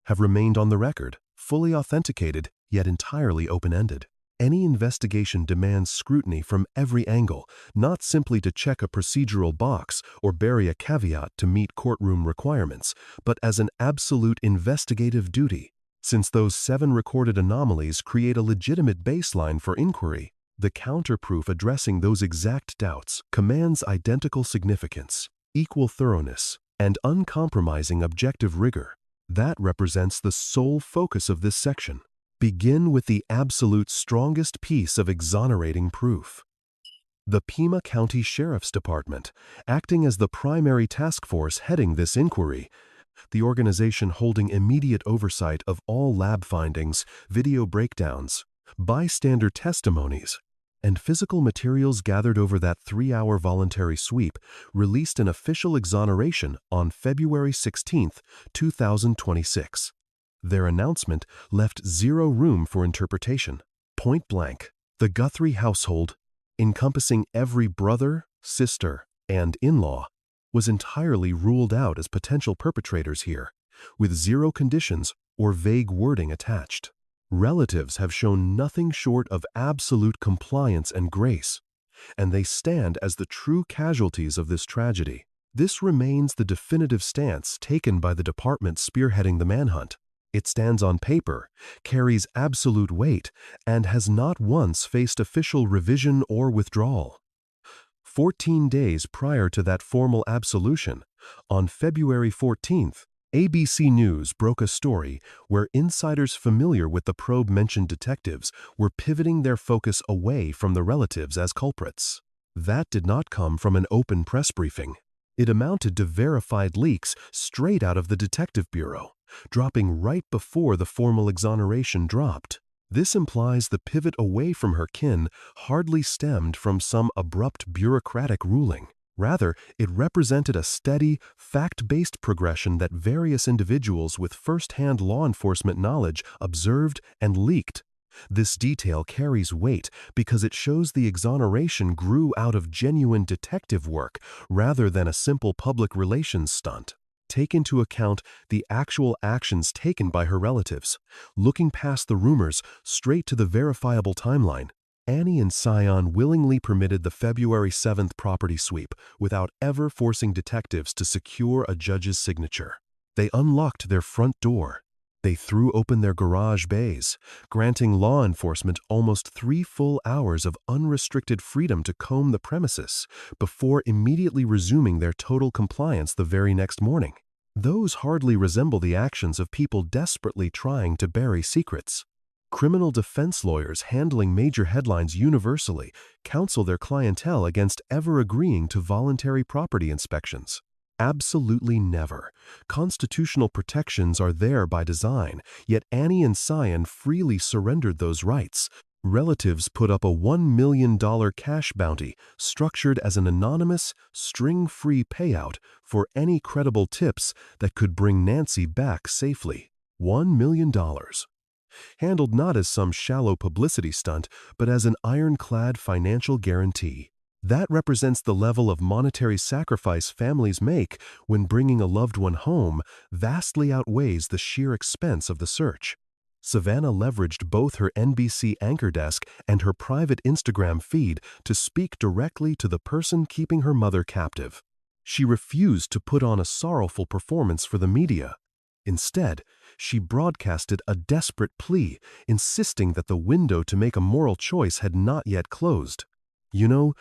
have remained on the record, fully authenticated, yet entirely open-ended. Any investigation demands scrutiny from every angle, not simply to check a procedural box or bury a caveat to meet courtroom requirements, but as an absolute investigative duty. Since those 7 recorded anomalies create a legitimate baseline for inquiry, the counterproof addressing those exact doubts commands identical significance, equal thoroughness, and uncompromising objective rigor. That represents the sole focus of this section. Begin with the absolute strongest piece of exonerating proof. The Pima County Sheriff's Department, acting as the primary task force heading this inquiry, the organization holding immediate oversight of all lab findings, video breakdowns, bystander testimonies, and physical materials gathered over that 3-hour voluntary sweep, released an official exoneration on February 16, 2026. Their announcement left 0 room for interpretation. Point blank, the Guthrie household, encompassing every brother, sister, and in-law, was entirely ruled out as potential perpetrators here, with 0 conditions or vague wording attached. Relatives have shown nothing short of absolute compliance and grace, and they stand as the true casualties of this tragedy. This remains the definitive stance taken by the department spearheading the manhunt. It stands on paper, carries absolute weight, and has not once faced official revision or withdrawal. 14 days prior to that formal absolution, on February 14th, ABC News broke a story where insiders familiar with the probe-mentioned detectives were pivoting their focus away from the relatives as culprits. That did not come from an open press briefing. It amounted to verified leaks straight out of the Detective Bureau, dropping right before the formal exoneration dropped. This implies the pivot away from her kin hardly stemmed from some abrupt bureaucratic ruling. Rather, it represented a steady, fact-based progression that various individuals with first-hand law enforcement knowledge observed and leaked. This detail carries weight because it shows the exoneration grew out of genuine detective work rather than a simple public relations stunt. Take into account the actual actions taken by her relatives, looking past the rumors straight to the verifiable timeline. Annie and Sion willingly permitted the February 7th property sweep without ever forcing detectives to secure a judge's signature. They unlocked their front door. They threw open their garage bays, granting law enforcement almost 3 full hours of unrestricted freedom to comb the premises before immediately resuming their total compliance the very next morning. Those hardly resemble the actions of people desperately trying to bury secrets. Criminal defense lawyers handling major headlines universally counsel their clientele against ever agreeing to voluntary property inspections. Absolutely never. Constitutional protections are there by design, yet Annie and Sion freely surrendered those rights. Relatives put up a $1 million cash bounty structured as an anonymous, string-free payout for any credible tips that could bring Nancy back safely. $1 million. Handled not as some shallow publicity stunt, but as an ironclad financial guarantee. That represents the level of monetary sacrifice families make when bringing a loved one home vastly outweighs the sheer expense of the search. Savannah leveraged both her NBC anchor desk and her private Instagram feed to speak directly to the person keeping her mother captive. She refused to put on a sorrowful performance for the media. Instead, she broadcasted a desperate plea, insisting that the window to make a moral choice had not yet closed. You know,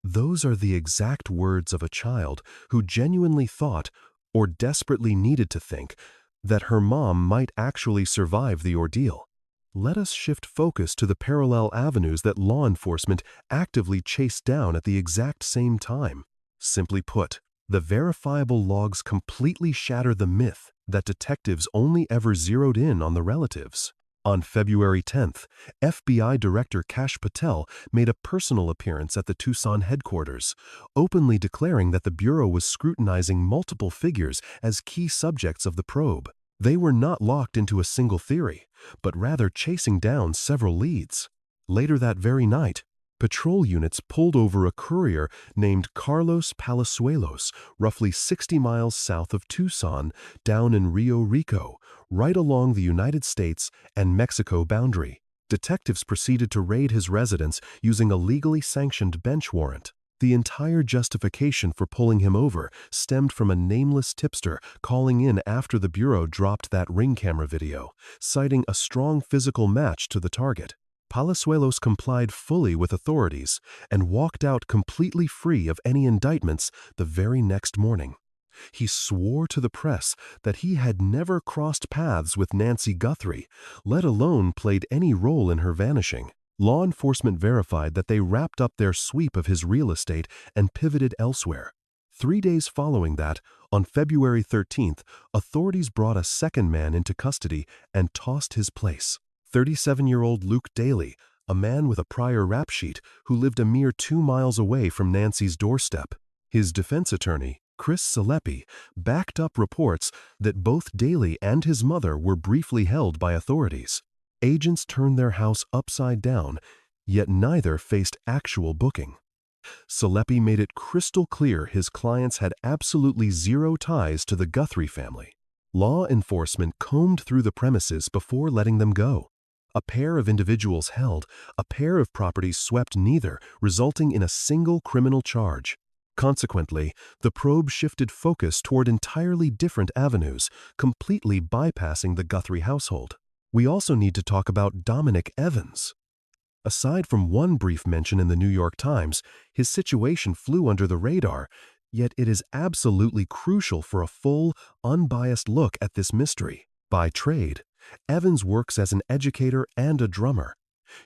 those are the exact words of a child who genuinely thought, or desperately needed to think, that her mom might actually survive the ordeal. Let us shift focus to the parallel avenues that law enforcement actively chased down at the exact same time. Simply put, the verifiable logs completely shatter the myth that detectives only ever zeroed in on the relatives. On February 10th, FBI Director Kash Patel made a personal appearance at the Tucson headquarters, openly declaring that the Bureau was scrutinizing multiple figures as key subjects of the probe. They were not locked into a single theory, but rather chasing down several leads. Later that very night, patrol units pulled over a courier named Carlos Palazuelos, roughly 60 miles south of Tucson, down in Rio Rico, right along the United States and Mexico boundary. Detectives proceeded to raid his residence using a legally sanctioned bench warrant. The entire justification for pulling him over stemmed from a nameless tipster calling in after the Bureau dropped that ring camera video, citing a strong physical match to the target. Palazuelos complied fully with authorities and walked out completely free of any indictments the very next morning. He swore to the press that he had never crossed paths with Nancy Guthrie, let alone played any role in her vanishing. Law enforcement verified that they wrapped up their sweep of his real estate and pivoted elsewhere. 3 days following that, on February 13th, authorities brought a second man into custody and tossed his place. 37-year-old Luke Daly, a man with a prior rap sheet who lived a mere 2 miles away from Nancy's doorstep. His defense attorney, Chris Salepi, backed up reports that both Daly and his mother were briefly held by authorities. Agents turned their house upside down, yet neither faced actual booking. Salepi made it crystal clear his clients had absolutely zero ties to the Guthrie family. Law enforcement combed through the premises before letting them go. A pair of individuals held, a pair of properties swept neither, resulting in a single criminal charge. Consequently, the probe shifted focus toward entirely different avenues, completely bypassing the Guthrie household. We also need to talk about Dominic Evans. Aside from one brief mention in the New York Times, his situation flew under the radar, yet it is absolutely crucial for a full, unbiased look at this mystery. By trade, Evans works as an educator and a drummer,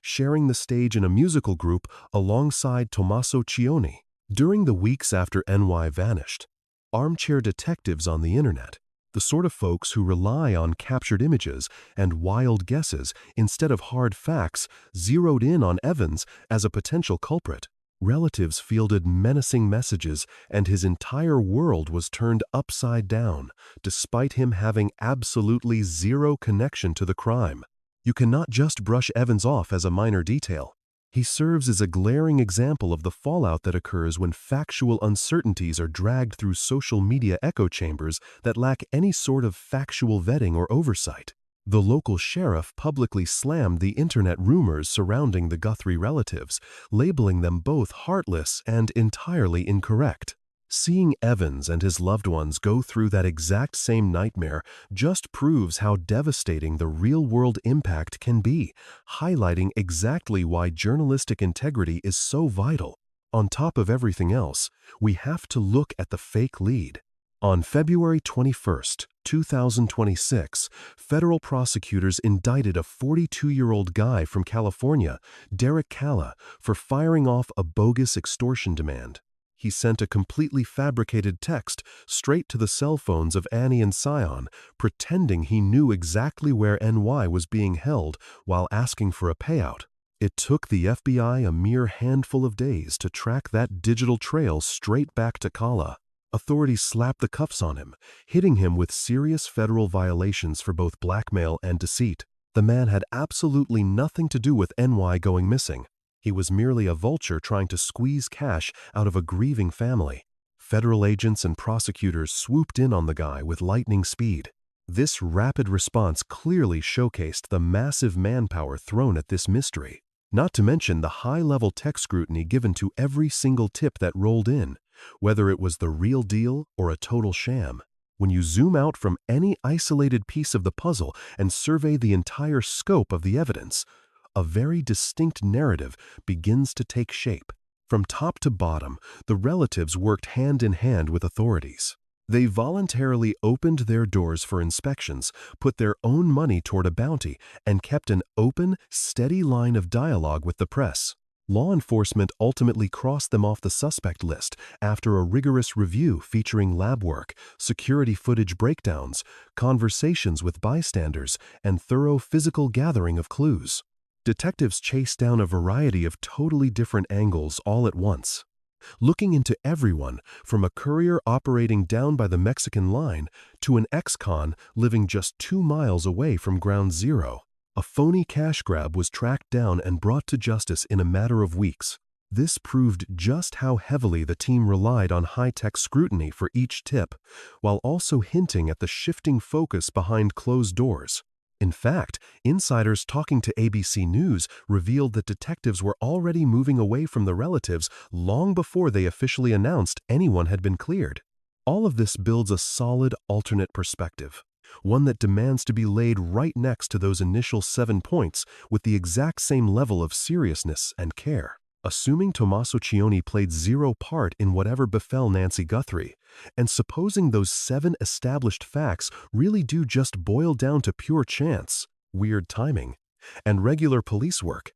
sharing the stage in a musical group alongside Tommaso Cioni. During the weeks after NY vanished, armchair detectives on the internet, the sort of folks who rely on captured images and wild guesses instead of hard facts, zeroed in on Evans as a potential culprit. Relatives fielded menacing messages, and his entire world was turned upside down, despite him having absolutely zero connection to the crime. You cannot just brush Evans off as a minor detail. He serves as a glaring example of the fallout that occurs when factual uncertainties are dragged through social media echo chambers that lack any sort of factual vetting or oversight. The local sheriff publicly slammed the internet rumors surrounding the Guthrie relatives, labeling them both heartless and entirely incorrect. Seeing Evans and his loved ones go through that exact same nightmare just proves how devastating the real-world impact can be, highlighting exactly why journalistic integrity is so vital. On top of everything else, we have to look at the fake lead. On February 21, 2026, federal prosecutors indicted a 42-year-old guy from California, Derek Calla, for firing off a bogus extortion demand. He sent a completely fabricated text straight to the cell phones of Annie and Sion, pretending he knew exactly where NY was being held while asking for a payout. It took the FBI a mere handful of days to track that digital trail straight back to Calla. Authorities slapped the cuffs on him, hitting him with serious federal violations for both blackmail and deceit. The man had absolutely nothing to do with NY going missing. He was merely a vulture trying to squeeze cash out of a grieving family. Federal agents and prosecutors swooped in on the guy with lightning speed. This rapid response clearly showcased the massive manpower thrown at this mystery, not to mention the high-level tech scrutiny given to every single tip that rolled in, whether it was the real deal or a total sham. When you zoom out from any isolated piece of the puzzle and survey the entire scope of the evidence, a very distinct narrative begins to take shape. From top to bottom, the relatives worked hand in hand with authorities. They voluntarily opened their doors for inspections, put their own money toward a bounty, and kept an open, steady line of dialogue with the press. Law enforcement ultimately crossed them off the suspect list after a rigorous review featuring lab work, security footage breakdowns, conversations with bystanders, and thorough physical gathering of clues. Detectives chased down a variety of totally different angles all at once, looking into everyone from a courier operating down by the Mexican line to an ex-con living just 2 miles away from Ground Zero. A phony cash grab was tracked down and brought to justice in a matter of weeks. This proved just how heavily the team relied on high-tech scrutiny for each tip, while also hinting at the shifting focus behind closed doors. In fact, insiders talking to ABC News revealed that detectives were already moving away from the relatives long before they officially announced anyone had been cleared. All of this builds a solid alternate perspective, one that demands to be laid right next to those initial 7 points with the exact same level of seriousness and care. Assuming Tommaso Cioni played zero part in whatever befell Nancy Guthrie, and supposing those 7 established facts really do just boil down to pure chance, weird timing, and regular police work,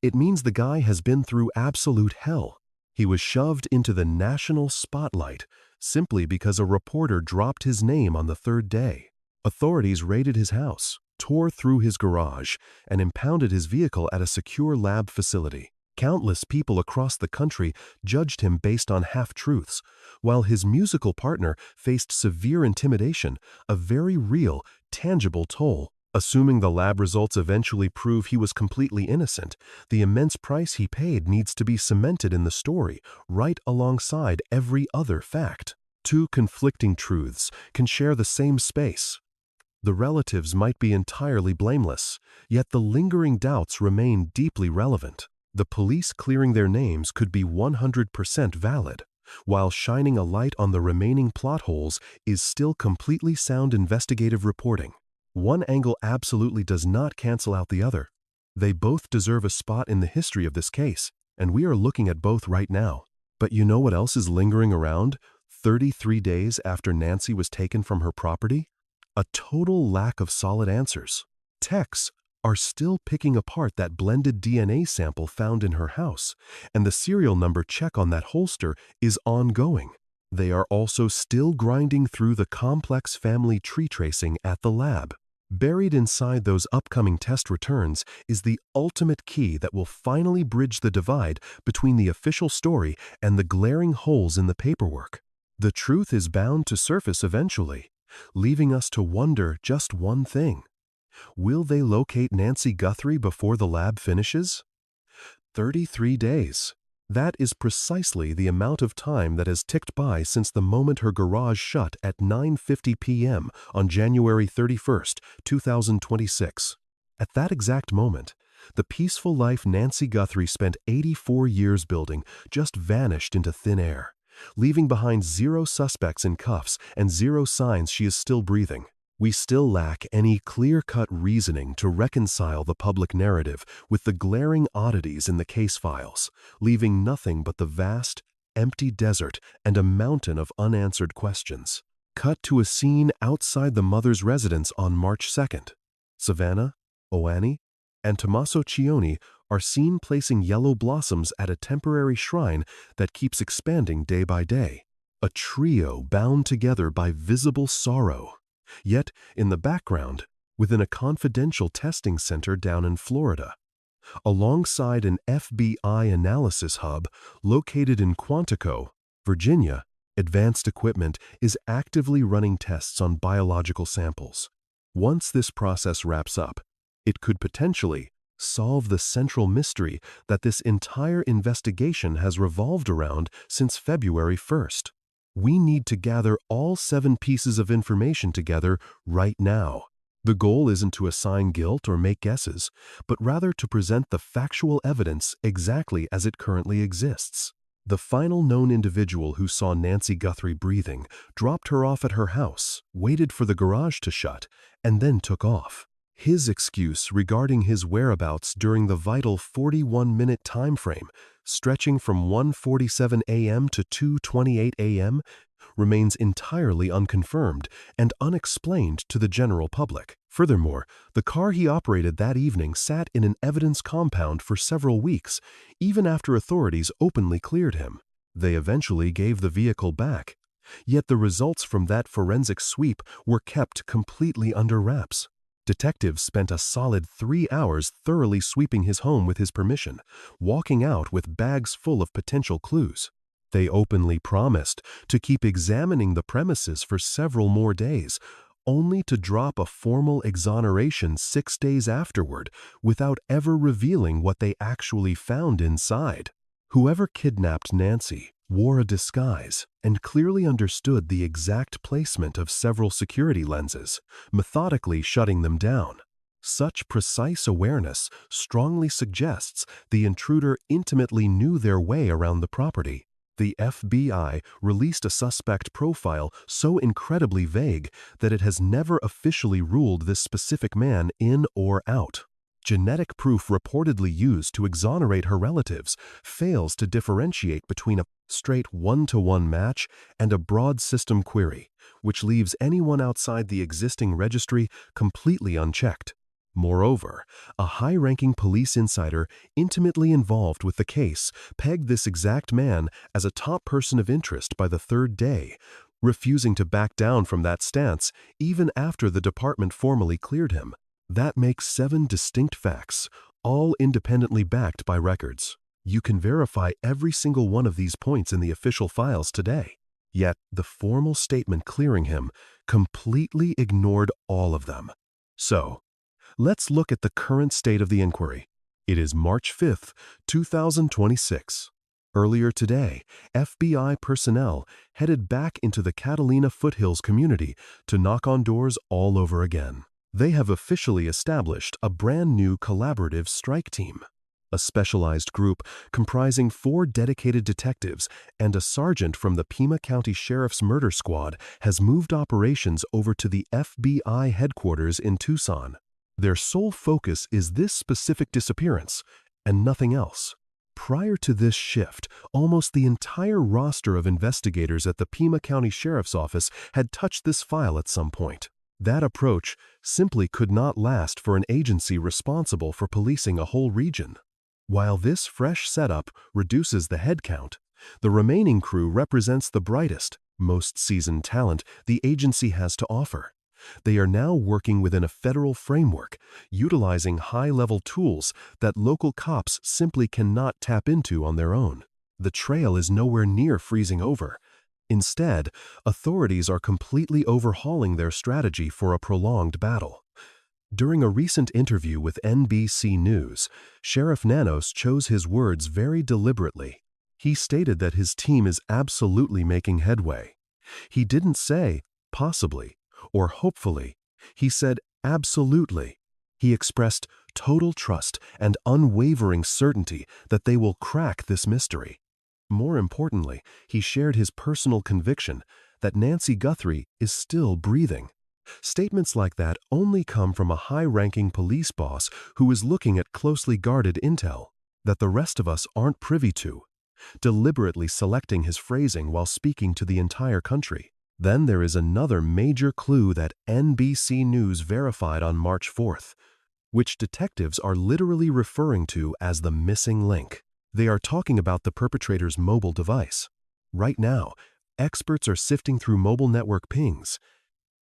it means the guy has been through absolute hell. He was shoved into the national spotlight simply because a reporter dropped his name on the 3rd day. Authorities raided his house, tore through his garage, and impounded his vehicle at a secure lab facility. Countless people across the country judged him based on half-truths, while his musical partner faced severe intimidation, a very real, tangible toll. Assuming the lab results eventually prove he was completely innocent, the immense price he paid needs to be cemented in the story, right alongside every other fact. 2 conflicting truths can share the same space. The relatives might be entirely blameless, yet the lingering doubts remain deeply relevant. The police clearing their names could be 100% valid, while shining a light on the remaining plot holes is still completely sound investigative reporting. One angle absolutely does not cancel out the other. They both deserve a spot in the history of this case, and we are looking at both right now. But you know what else is lingering around 33 days after Nancy was taken from her property? A total lack of solid answers. Techs are still picking apart that blended DNA sample found in her house, and the serial number check on that holster is ongoing. They are also still grinding through the complex family tree tracing at the lab. Buried inside those upcoming test returns is the ultimate key that will finally bridge the divide between the official story and the glaring holes in the paperwork. The truth is bound to surface eventually, leaving us to wonder just one thing. Will they locate Nancy Guthrie before the lab finishes? 33 days. That is precisely the amount of time that has ticked by since the moment her garage shut at 9:50 p.m. on January 31st, 2026. At that exact moment, the peaceful life Nancy Guthrie spent 84 years building just vanished into thin air, leaving behind zero suspects in cuffs and zero signs she is still breathing. We still lack any clear-cut reasoning to reconcile the public narrative with the glaring oddities in the case files, leaving nothing but the vast, empty desert and a mountain of unanswered questions. Cut to a scene outside the mother's residence on March 2nd. Savannah, Oani, and Tommaso Cioni are seen placing yellow blossoms at a temporary shrine that keeps expanding day by day. A trio bound together by visible sorrow. Yet, in the background, within a confidential testing center down in Florida, alongside an FBI analysis hub located in Quantico, Virginia, advanced equipment is actively running tests on biological samples. Once this process wraps up, it could potentially solve the central mystery that this entire investigation has revolved around since February 1st. We need to gather all 7 pieces of information together right now. The goal isn't to assign guilt or make guesses, but rather to present the factual evidence exactly as it currently exists. The final known individual who saw Nancy Guthrie breathing dropped her off at her house, waited for the garage to shut, and then took off. His excuse regarding his whereabouts during the vital 41-minute time frame, stretching from 1:47 a.m. to 2:28 a.m., remains entirely unconfirmed and unexplained to the general public. Furthermore, the car he operated that evening sat in an evidence compound for several weeks, even after authorities openly cleared him. They eventually gave the vehicle back. Yet the results from that forensic sweep were kept completely under wraps. Detectives spent a solid 3 hours thoroughly sweeping his home with his permission, walking out with bags full of potential clues. They openly promised to keep examining the premises for several more days, only to drop a formal exoneration 6 days afterward without ever revealing what they actually found inside. Whoever kidnapped Nancy wore a disguise and clearly understood the exact placement of several security lenses, methodically shutting them down. Such precise awareness strongly suggests the intruder intimately knew their way around the property. The FBI released a suspect profile so incredibly vague that it has never officially ruled this specific man in or out. Genetic proof reportedly used to exonerate her relatives fails to differentiate between a straight one-to-one match and a broad system query, which leaves anyone outside the existing registry completely unchecked. Moreover, a high-ranking police insider intimately involved with the case pegged this exact man as a top person of interest by the 3rd day, refusing to back down from that stance even after the department formally cleared him. That makes 7 distinct facts, all independently backed by records. You can verify every single one of these points in the official files today. Yet, the formal statement clearing him completely ignored all of them. So, let's look at the current state of the inquiry. It is March 5th, 2026. Earlier today, FBI personnel headed back into the Catalina foothills community to knock on doors all over again. They have officially established a brand new collaborative strike team. A specialized group comprising 4 dedicated detectives and a sergeant from the Pima County Sheriff's Murder Squad has moved operations over to the FBI headquarters in Tucson. Their sole focus is this specific disappearance and nothing else. Prior to this shift, almost the entire roster of investigators at the Pima County Sheriff's Office had touched this file at some point. That approach simply could not last for an agency responsible for policing a whole region. While this fresh setup reduces the headcount, the remaining crew represents the brightest, most seasoned talent the agency has to offer. They are now working within a federal framework, utilizing high-level tools that local cops simply cannot tap into on their own. The trail is nowhere near freezing over. Instead, authorities are completely overhauling their strategy for a prolonged battle. During a recent interview with NBC News, Sheriff Nanos chose his words very deliberately. He stated that his team is absolutely making headway. He didn't say, possibly, or hopefully. He said, absolutely. He expressed total trust and unwavering certainty that they will crack this mystery. More importantly, he shared his personal conviction that Nancy Guthrie is still breathing. Statements like that only come from a high-ranking police boss who is looking at closely guarded intel that the rest of us aren't privy to, deliberately selecting his phrasing while speaking to the entire country. Then there is another major clue that NBC News verified on March 4th, which detectives are literally referring to as the missing link. They are talking about the perpetrator's mobile device. Right now, experts are sifting through mobile network pings,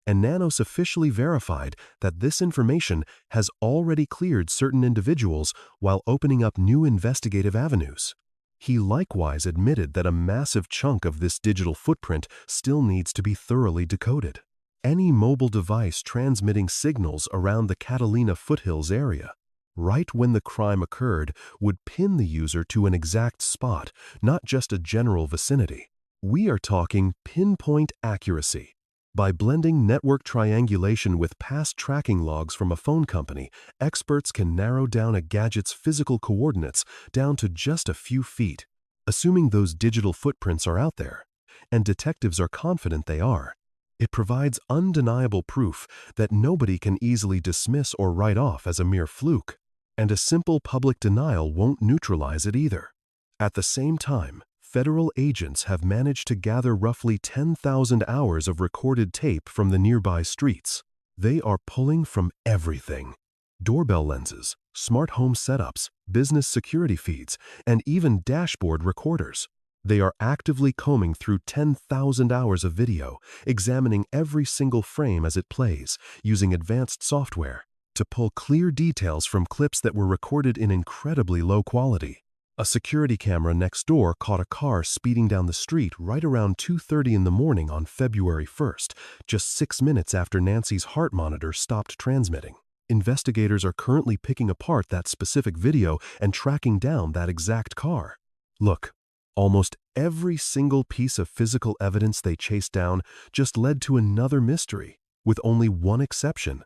and Nanos officially verified that this information has already cleared certain individuals while opening up new investigative avenues. He likewise admitted that a massive chunk of this digital footprint still needs to be thoroughly decoded. Any mobile device transmitting signals around the Catalina foothills area, right when the crime occurred, would pin the user to an exact spot, not just a general vicinity. We are talking pinpoint accuracy. By blending network triangulation with past tracking logs from a phone company, experts can narrow down a gadget's physical coordinates down to just a few feet. Assuming those digital footprints are out there, and detectives are confident they are, it provides undeniable proof that nobody can easily dismiss or write off as a mere fluke, and a simple public denial won't neutralize it either. At the same time, federal agents have managed to gather roughly 10,000 hours of recorded tape from the nearby streets. They are pulling from everything: doorbell lenses, smart home setups, business security feeds, and even dashboard recorders. They are actively combing through 10,000 hours of video, examining every single frame as it plays, using advanced software to pull clear details from clips that were recorded in incredibly low quality. A security camera next door caught a car speeding down the street right around 2:30 in the morning on February 1st, just 6 minutes after Nancy's heart monitor stopped transmitting. Investigators are currently picking apart that specific video and tracking down that exact car. Look, almost every single piece of physical evidence they chased down just led to another mystery, with only one exception: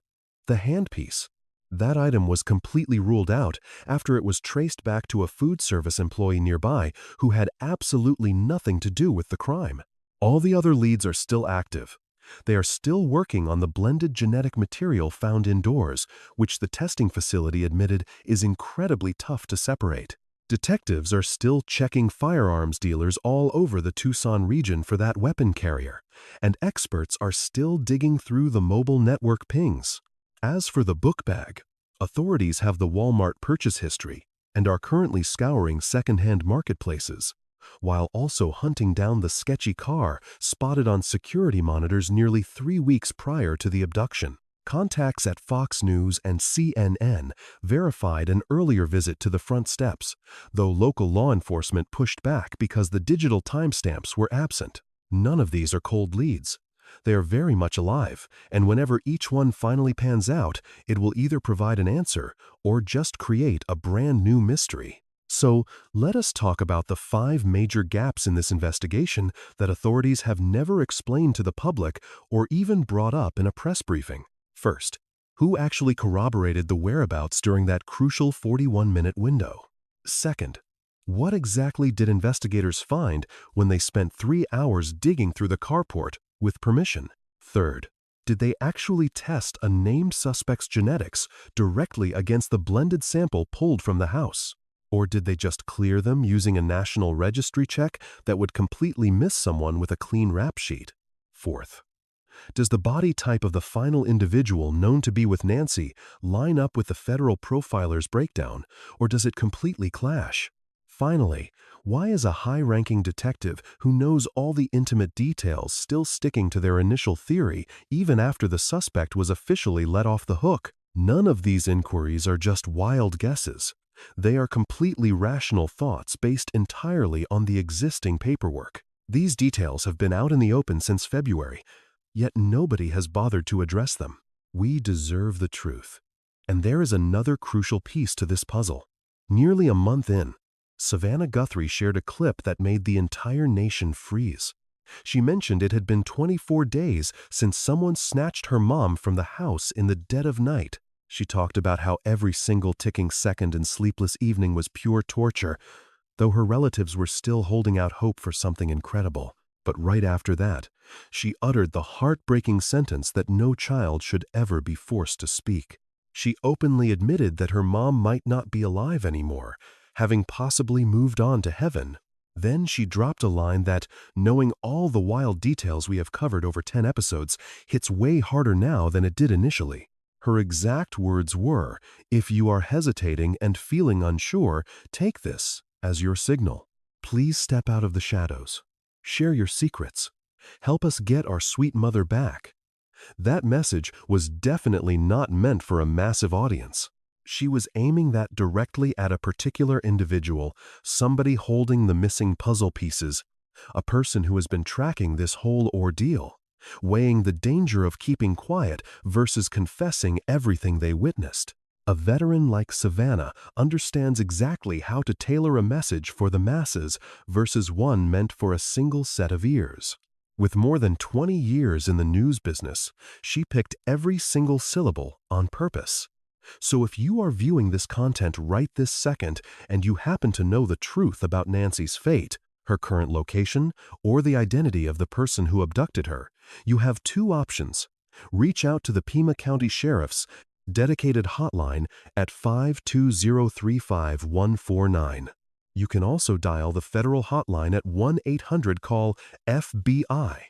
the handpiece. That item was completely ruled out after it was traced back to a food service employee nearby who had absolutely nothing to do with the crime. All the other leads are still active. They are still working on the blended genetic material found indoors, which the testing facility admitted is incredibly tough to separate. Detectives are still checking firearms dealers all over the Tucson region for that weapon carrier, and experts are still digging through the mobile network pings. As for the book bag, authorities have the Walmart purchase history and are currently scouring second-hand marketplaces, while also hunting down the sketchy car spotted on security monitors nearly 3 weeks prior to the abduction. Contacts at Fox News and CNN verified an earlier visit to the front steps, though local law enforcement pushed back because the digital timestamps were absent. None of these are cold leads. They are very much alive, and whenever each one finally pans out, it will either provide an answer or just create a brand new mystery. So, let us talk about the 5 major gaps in this investigation that authorities have never explained to the public or even brought up in a press briefing. First, who actually corroborated the whereabouts during that crucial 41-minute window? Second, what exactly did investigators find when they spent 3 hours digging through the carport with permission? Third, did they actually test a named suspect's genetics directly against the blended sample pulled from the house? Or did they just clear them using a national registry check that would completely miss someone with a clean rap sheet? Fourth, does the body type of the final individual known to be with Nancy line up with the federal profiler's breakdown, or does it completely clash? Finally, why is a high-ranking detective who knows all the intimate details still sticking to their initial theory even after the suspect was officially let off the hook? None of these inquiries are just wild guesses. They are completely rational thoughts based entirely on the existing paperwork. These details have been out in the open since February, yet nobody has bothered to address them. We deserve the truth. And there is another crucial piece to this puzzle. Nearly a month in, Savannah Guthrie shared a clip that made the entire nation freeze. She mentioned it had been 24 days since someone snatched her mom from the house in the dead of night. She talked about how every single ticking second and sleepless evening was pure torture, though her relatives were still holding out hope for something incredible. But right after that, she uttered the heartbreaking sentence that no child should ever be forced to speak. She openly admitted that her mom might not be alive anymore, having possibly moved on to heaven. Then she dropped a line that, knowing all the wild details we have covered over 10 episodes, hits way harder now than it did initially. Her exact words were, "If you are hesitating and feeling unsure, take this as your signal. Please step out of the shadows. Share your secrets. Help us get our sweet mother back." That message was definitely not meant for a massive audience. She was aiming that directly at a particular individual, somebody holding the missing puzzle pieces, a person who has been tracking this whole ordeal, weighing the danger of keeping quiet versus confessing everything they witnessed. A veteran like Savannah understands exactly how to tailor a message for the masses versus one meant for a single set of ears. With more than 20 years in the news business, she picked every single syllable on purpose. So if you are viewing this content right this second and you happen to know the truth about Nancy's fate, her current location, or the identity of the person who abducted her, you have two options. Reach out to the Pima County Sheriff's dedicated hotline at 52035-149. You can also dial the federal hotline at 1-800-CALL-FBI.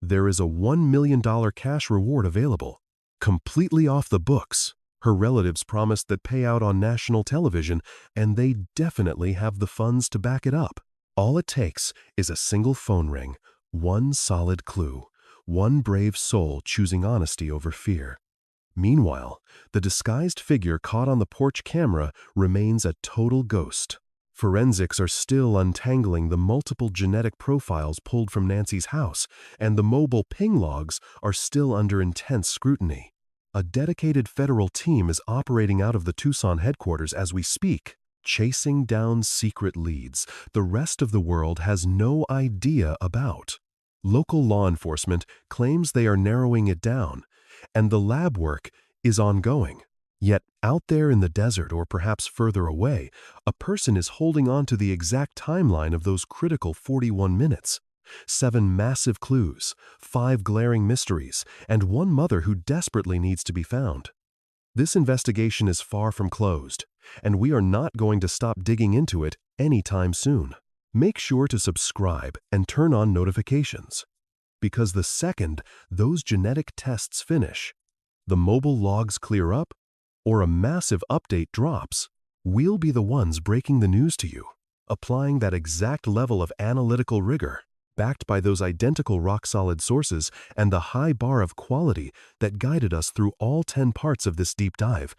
There is a $1 million cash reward available, completely off the books. Her relatives promised that payout on national television, and they definitely have the funds to back it up. All it takes is a single phone ring, one solid clue, one brave soul choosing honesty over fear. Meanwhile, the disguised figure caught on the porch camera remains a total ghost. Forensics are still untangling the multiple genetic profiles pulled from Nancy's house, and the mobile ping logs are still under intense scrutiny. A dedicated federal team is operating out of the Tucson headquarters as we speak, chasing down secret leads the rest of the world has no idea about. Local law enforcement claims they are narrowing it down, and the lab work is ongoing. Yet out there in the desert, or perhaps further away, a person is holding on to the exact timeline of those critical 41 minutes. 7 massive clues, 5 glaring mysteries, and one mother who desperately needs to be found. This investigation is far from closed, and we are not going to stop digging into it anytime soon. Make sure to subscribe and turn on notifications, because the second those genetic tests finish, the mobile logs clear up, or a massive update drops, we'll be the ones breaking the news to you, applying that exact level of analytical rigor, backed by those identical rock-solid sources and the high bar of quality that guided us through all 10 parts of this deep dive.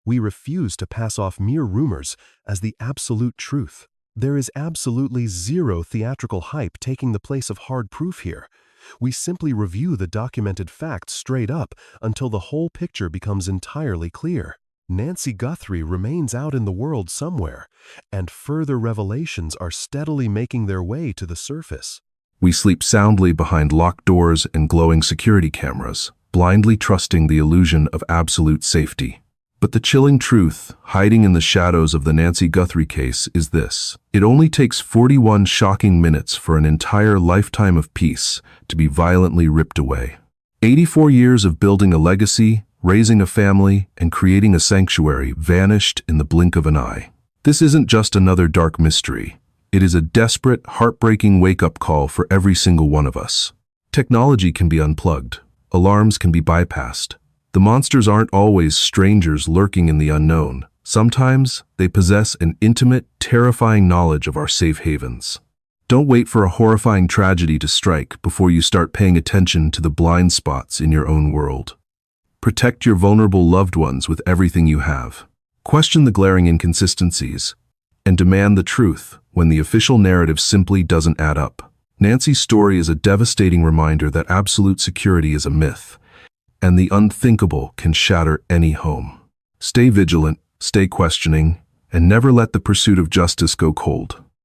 We refuse to pass off mere rumors as the absolute truth. There is absolutely zero theatrical hype taking the place of hard proof here. We simply review the documented facts straight up until the whole picture becomes entirely clear. Nancy Guthrie remains out in the world somewhere, and further revelations are steadily making their way to the surface. We sleep soundly behind locked doors and glowing security cameras, blindly trusting the illusion of absolute safety. But the chilling truth, hiding in the shadows of the Nancy Guthrie case, is this. It only takes 41 shocking minutes for an entire lifetime of peace to be violently ripped away. 84 years of building a legacy, raising a family, and creating a sanctuary vanished in the blink of an eye. This isn't just another dark mystery. It is a desperate, heartbreaking wake-up call for every single one of us. Technology can be unplugged. Alarms can be bypassed. The monsters aren't always strangers lurking in the unknown. Sometimes they possess an intimate, terrifying knowledge of our safe havens. Don't wait for a horrifying tragedy to strike before you start paying attention to the blind spots in your own world. Protect your vulnerable loved ones with everything you have. Question the glaring inconsistencies, and demand the truth when the official narrative simply doesn't add up. Nancy's story is a devastating reminder that absolute security is a myth, and the unthinkable can shatter any home. Stay vigilant, stay questioning, and never let the pursuit of justice go cold.